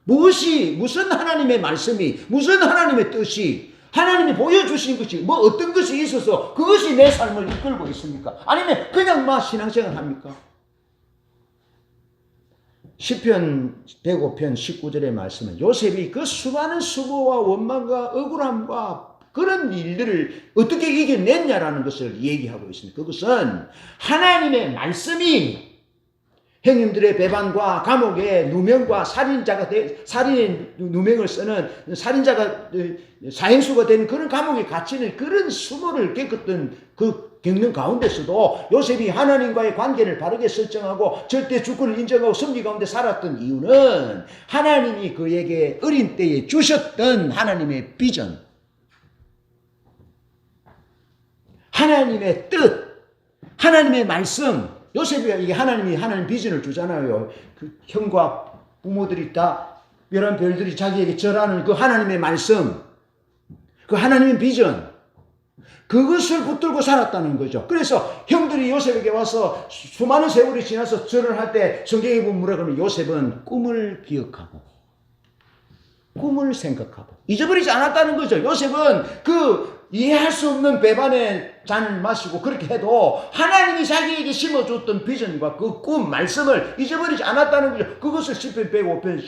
무슨 하나님의 말씀이, 무슨 하나님의 뜻이, 하나님이 보여주신 것이, 뭐 어떤 것이 있어서 그것이 내 삶을 이끌고 있습니까? 아니면 그냥 막 신앙생활 합니까? 시편 105편 19절의 말씀은 요셉이 그 수많은 수고와 원망과 억울함과 그런 일들을 어떻게 이겨냈냐라는 것을 얘기하고 있습니다. 그것은 하나님의 말씀이 형님들의 배반과 감옥의 누명과 살인의 누명을 쓰는 살인자가 사형수가 되는 그런 감옥에 갇히는 그런 수모를 겪었던 그 겪는 가운데서도 요셉이 하나님과의 관계를 바르게 설정하고 절대 주권을 인정하고 섭리 가운데 살았던 이유는 하나님이 그에게 어린 때에 주셨던 하나님의 비전, 하나님의 뜻, 하나님의 말씀. 요셉이 이게 하나님 비전을 주잖아요. 그 형과 부모들이 다 11별들이 자기에게 절하는 그 하나님의 말씀, 그 하나님의 비전, 그것을 붙들고 살았다는 거죠. 그래서 형들이 요셉에게 와서 수많은 세월이 지나서 절을 할 때 성경에 보면 뭐라 그러면 요셉은 꿈을 기억하고 꿈을 생각하고 잊어버리지 않았다는 거죠. 요셉은 그 이해할 수 없는 배반의 잔을 마시고 그렇게 해도 하나님이 자기에게 심어줬던 비전과 그 꿈, 말씀을 잊어버리지 않았다는 거죠. 그것을 시편 105편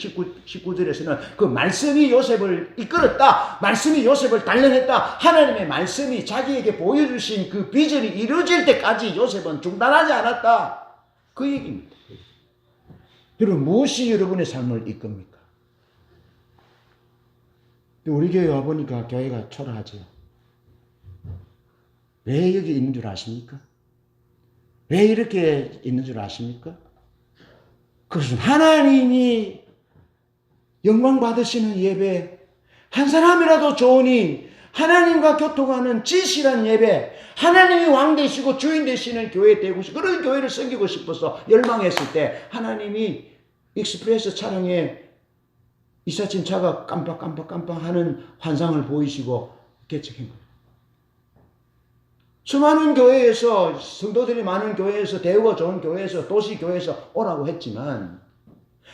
19절에서는 그 말씀이 요셉을 이끌었다. 말씀이 요셉을 단련했다. 하나님의 말씀이 자기에게 보여주신 그 비전이 이루어질 때까지 요셉은 중단하지 않았다. 그 얘기입니다. 여러분, 무엇이 여러분의 삶을 이끕니까? 우리 교회 와보니까 교회가 초라하죠. 왜 여기 있는 줄 아십니까? 왜 이렇게 있는 줄 아십니까? 그것은 하나님이 영광 받으시는 예배, 한 사람이라도 좋으니 하나님과 교통하는 진실한 예배, 하나님이 왕 되시고 주인 되시는 교회 되고 싶고 그런 교회를 섬기고 싶어서 열망했을 때 하나님이 익스프레스 차량에 이사친 차가 깜빡깜빡 하는 환상을 보이시고 개척한 거예요. 수많은 교회에서, 성도들이 많은 교회에서, 대우가 좋은 교회에서, 도시교회에서 오라고 했지만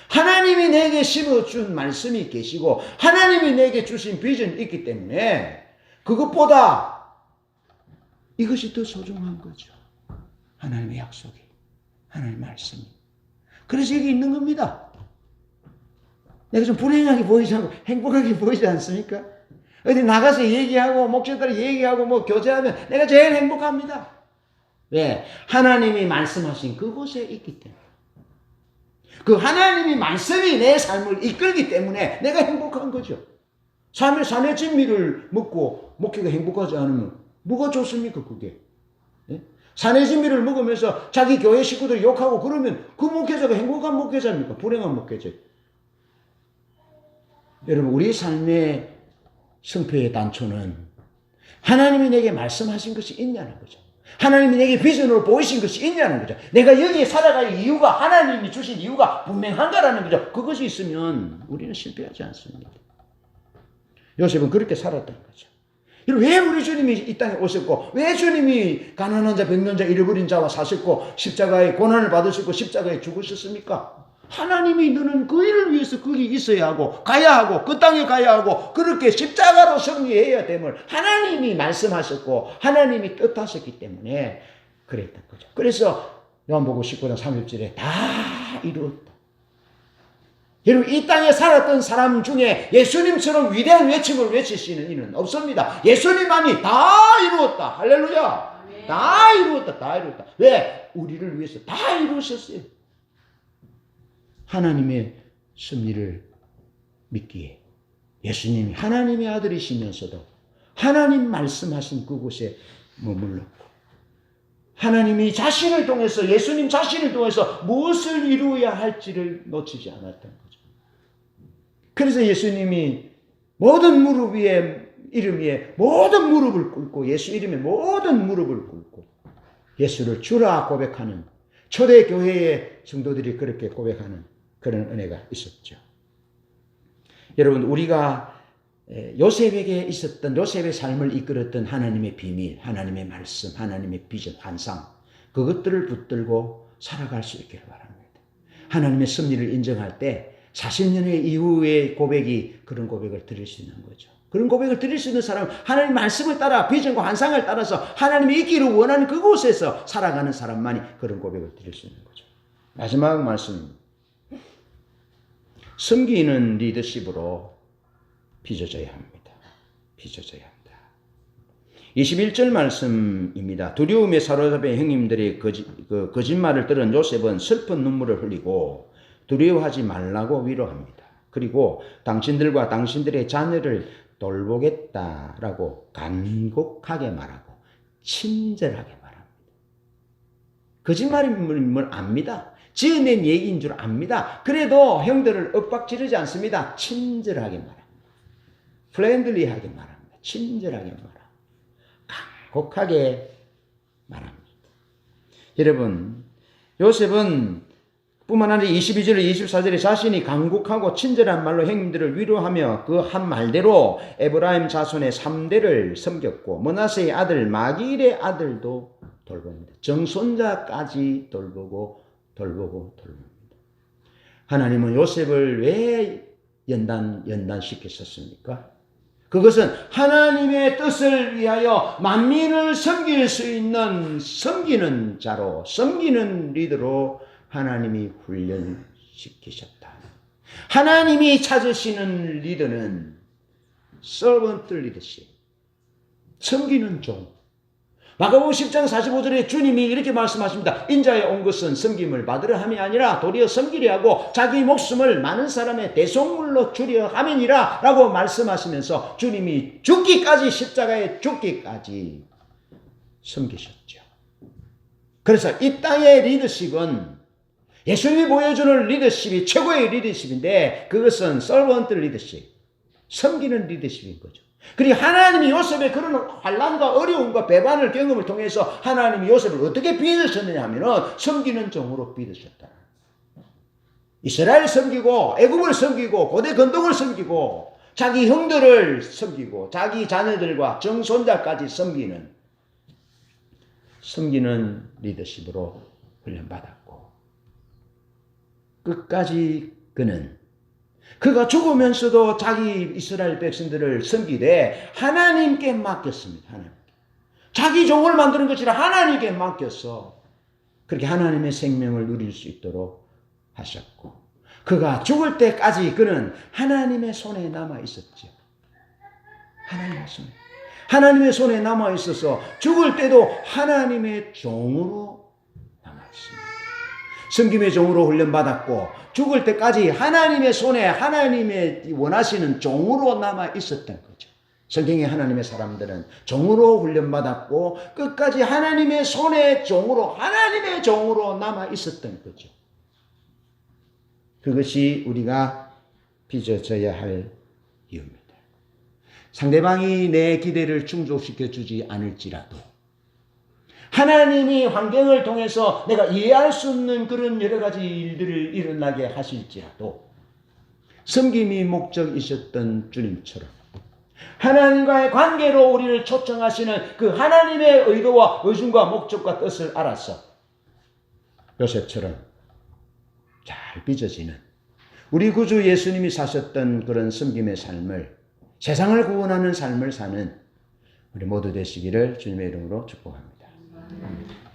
하나님이 내게 심어준 말씀이 계시고 하나님이 내게 주신 비전이 있기 때문에 그것보다 이것이 더 소중한 거죠. 하나님의 약속이, 하나님의 말씀이. 그래서 여기 있는 겁니다. 내가 좀 불행하게 보이지 않고 행복하게 보이지 않습니까? 어디 나가서 얘기하고 목적들이 얘기하고 뭐 교제하면 내가 제일 행복합니다. 왜? 하나님이 말씀하신 그곳에 있기 때문에. 그 하나님이 말씀이 내 삶을 이끌기 때문에 내가 행복한 거죠. 산의 진미를 먹고 목회가 행복하지 않으면 뭐가 좋습니까 그게? 예? 산의 진미를 먹으면서 자기 교회 식구들 욕하고 그러면 그 목회자가 행복한 목회자입니까? 불행한 목회자. 여러분, 우리 삶의 성패의 단초는 하나님이 내게 말씀하신 것이 있냐는 거죠. 하나님이 내게 비전으로 보이신 것이 있냐는 거죠. 내가 여기에 살아갈 이유가, 하나님이 주신 이유가 분명한가라는 거죠. 그것이 있으면 우리는 실패하지 않습니다. 요셉은 그렇게 살았다는 거죠. 왜 우리 주님이 이 땅에 오셨고, 왜 주님이 가난한 자, 병든 자, 잃어버린 자와 사셨고 십자가의 고난을 받으셨고 십자가에 죽으셨습니까? 하나님이 너는 그 일을 위해서 거기 있어야 하고 가야 하고 그 땅에 가야 하고 그렇게 십자가로 승리해야 됨을 하나님이 말씀하셨고 하나님이 뜻하셨기 때문에 그랬던 거죠. 그래서 요한복음 19장 30절에 다 이루었다. 여러분, 이 땅에 살았던 사람 중에 예수님처럼 위대한 외침을 외칠 수 있는 이는 없습니다. 예수님만이 다 이루었다. 할렐루야. 다 이루었다. 다 이루었다. 왜? 우리를 위해서 다 이루셨어요. 하나님의 섭리를 믿기에 예수님이 하나님의 아들이시면서도 하나님 말씀하신 그곳에 머물렀고, 하나님이 자신을 통해서, 예수님 자신을 통해서 무엇을 이루어야 할지를 놓치지 않았던 거죠. 그래서 예수님이 모든 무릎 위에, 이름 위에 모든 무릎을 꿇고, 예수 이름에 모든 무릎을 꿇고 예수를 주라 고백하는, 초대교회의 성도들이 그렇게 고백하는 그런 은혜가 있었죠. 여러분, 우리가 요셉에게 있었던, 요셉의 삶을 이끌었던 하나님의 비밀, 하나님의 말씀, 하나님의 비전, 환상, 그것들을 붙들고 살아갈 수 있기를 바랍니다. 하나님의 섭리를 인정할 때 40년의 이후의 고백이 그런 고백을 드릴 수 있는 거죠. 그런 고백을 드릴 수 있는 사람은 하나님의 말씀을 따라, 비전과 환상을 따라서 하나님이 있기를 원하는 그곳에서 살아가는 사람만이 그런 고백을 드릴 수 있는 거죠. 마지막 말씀입니다. 섬기는 리더십으로 빚어져야 합니다. 빚어져야 합니다. 21절 말씀입니다. 두려움에 사로잡힌 형님들의 거짓말을 들은 요셉은 슬픈 눈물을 흘리고 두려워하지 말라고 위로합니다. 그리고 당신들과 당신들의 자녀를 돌보겠다라고 간곡하게 말하고 친절하게 말합니다. 거짓말임을 압니다. 지어낸 얘기인 줄 압니다. 그래도 형들을 윽박지르지 않습니다. 친절하게 말합니다. 플랜들리하게 말합니다. 친절하게 말합니다. 간곡하게 말합니다. 여러분, 요셉은 뿐만 아니라 22절, 24절에 자신이 간곡하고 친절한 말로 형님들을 위로하며 그 한 말대로 에브라임 자손의 3대를 섬겼고 므낫세의 아들 마길의 아들도 돌봅니다. 정손자까지 돌보고. 하나님은 요셉을 왜 연단시켰었습니까? 그것은 하나님의 뜻을 위하여 만민을 섬길 수 있는 섬기는 자로, 섬기는 리더로 하나님이 훈련시키셨다. 하나님이 찾으시는 리더는 servant leadership, 섬기는 종. 마가복음 10장 45절에 주님이 이렇게 말씀하십니다. 인자에 온 것은 섬김을 받으려 함이 아니라 도리어 섬기려 하고 자기 목숨을 많은 사람의 대속물로 주려 함이니라 라고 말씀하시면서 주님이 죽기까지, 십자가에 죽기까지 섬기셨죠. 그래서 이 땅의 리더십은 예수님이 보여주는 리더십이 최고의 리더십인데 그것은 servant 리더십, 섬기는 리더십인 거죠. 그리고 하나님이 요셉의 그런 환난과 어려움과 배반을 경험을 통해서 하나님이 요셉을 어떻게 빚으셨느냐 하면은 섬기는 종으로 빚으셨다. 이스라엘을 섬기고 애굽을 섬기고 고대 건동을 섬기고 자기 형들을 섬기고 자기 자녀들과 정손자까지 섬기는 리더십으로 훈련받았고 끝까지 그가 죽으면서도 자기 이스라엘 백성들을 섬기되 하나님께 맡겼습니다. 하나님께. 자기 종을 만드는 것이라 하나님께 맡겼어. 그렇게 하나님의 생명을 누릴 수 있도록 하셨고 그가 죽을 때까지 그는 하나님의 손에 남아 있었죠. 하나님의 손에 남아 있어서 죽을 때도 하나님의 종으로 남아 있습니다. 섬김의 종으로 훈련받았고 죽을 때까지 하나님의 손에 하나님의 원하시는 종으로 남아 있었던 거죠. 성경의 하나님의 사람들은 종으로 훈련받았고 끝까지 하나님의 손에 종으로, 하나님의 종으로 남아 있었던 거죠. 그것이 우리가 빚어져야 할 이유입니다. 상대방이 내 기대를 충족시켜 주지 않을지라도 하나님이 환경을 통해서 내가 이해할 수 없는 그런 여러 가지 일들을 일어나게 하실지라도 섬김이 목적이셨던 주님처럼 하나님과의 관계로 우리를 초청하시는 그 하나님의 의도와 의중과 목적과 뜻을 알아서 요셉처럼 잘 빚어지는 우리 구주 예수님이 사셨던 그런 섬김의 삶을, 세상을 구원하는 삶을 사는 우리 모두 되시기를 주님의 이름으로 축복합니다. 아멘.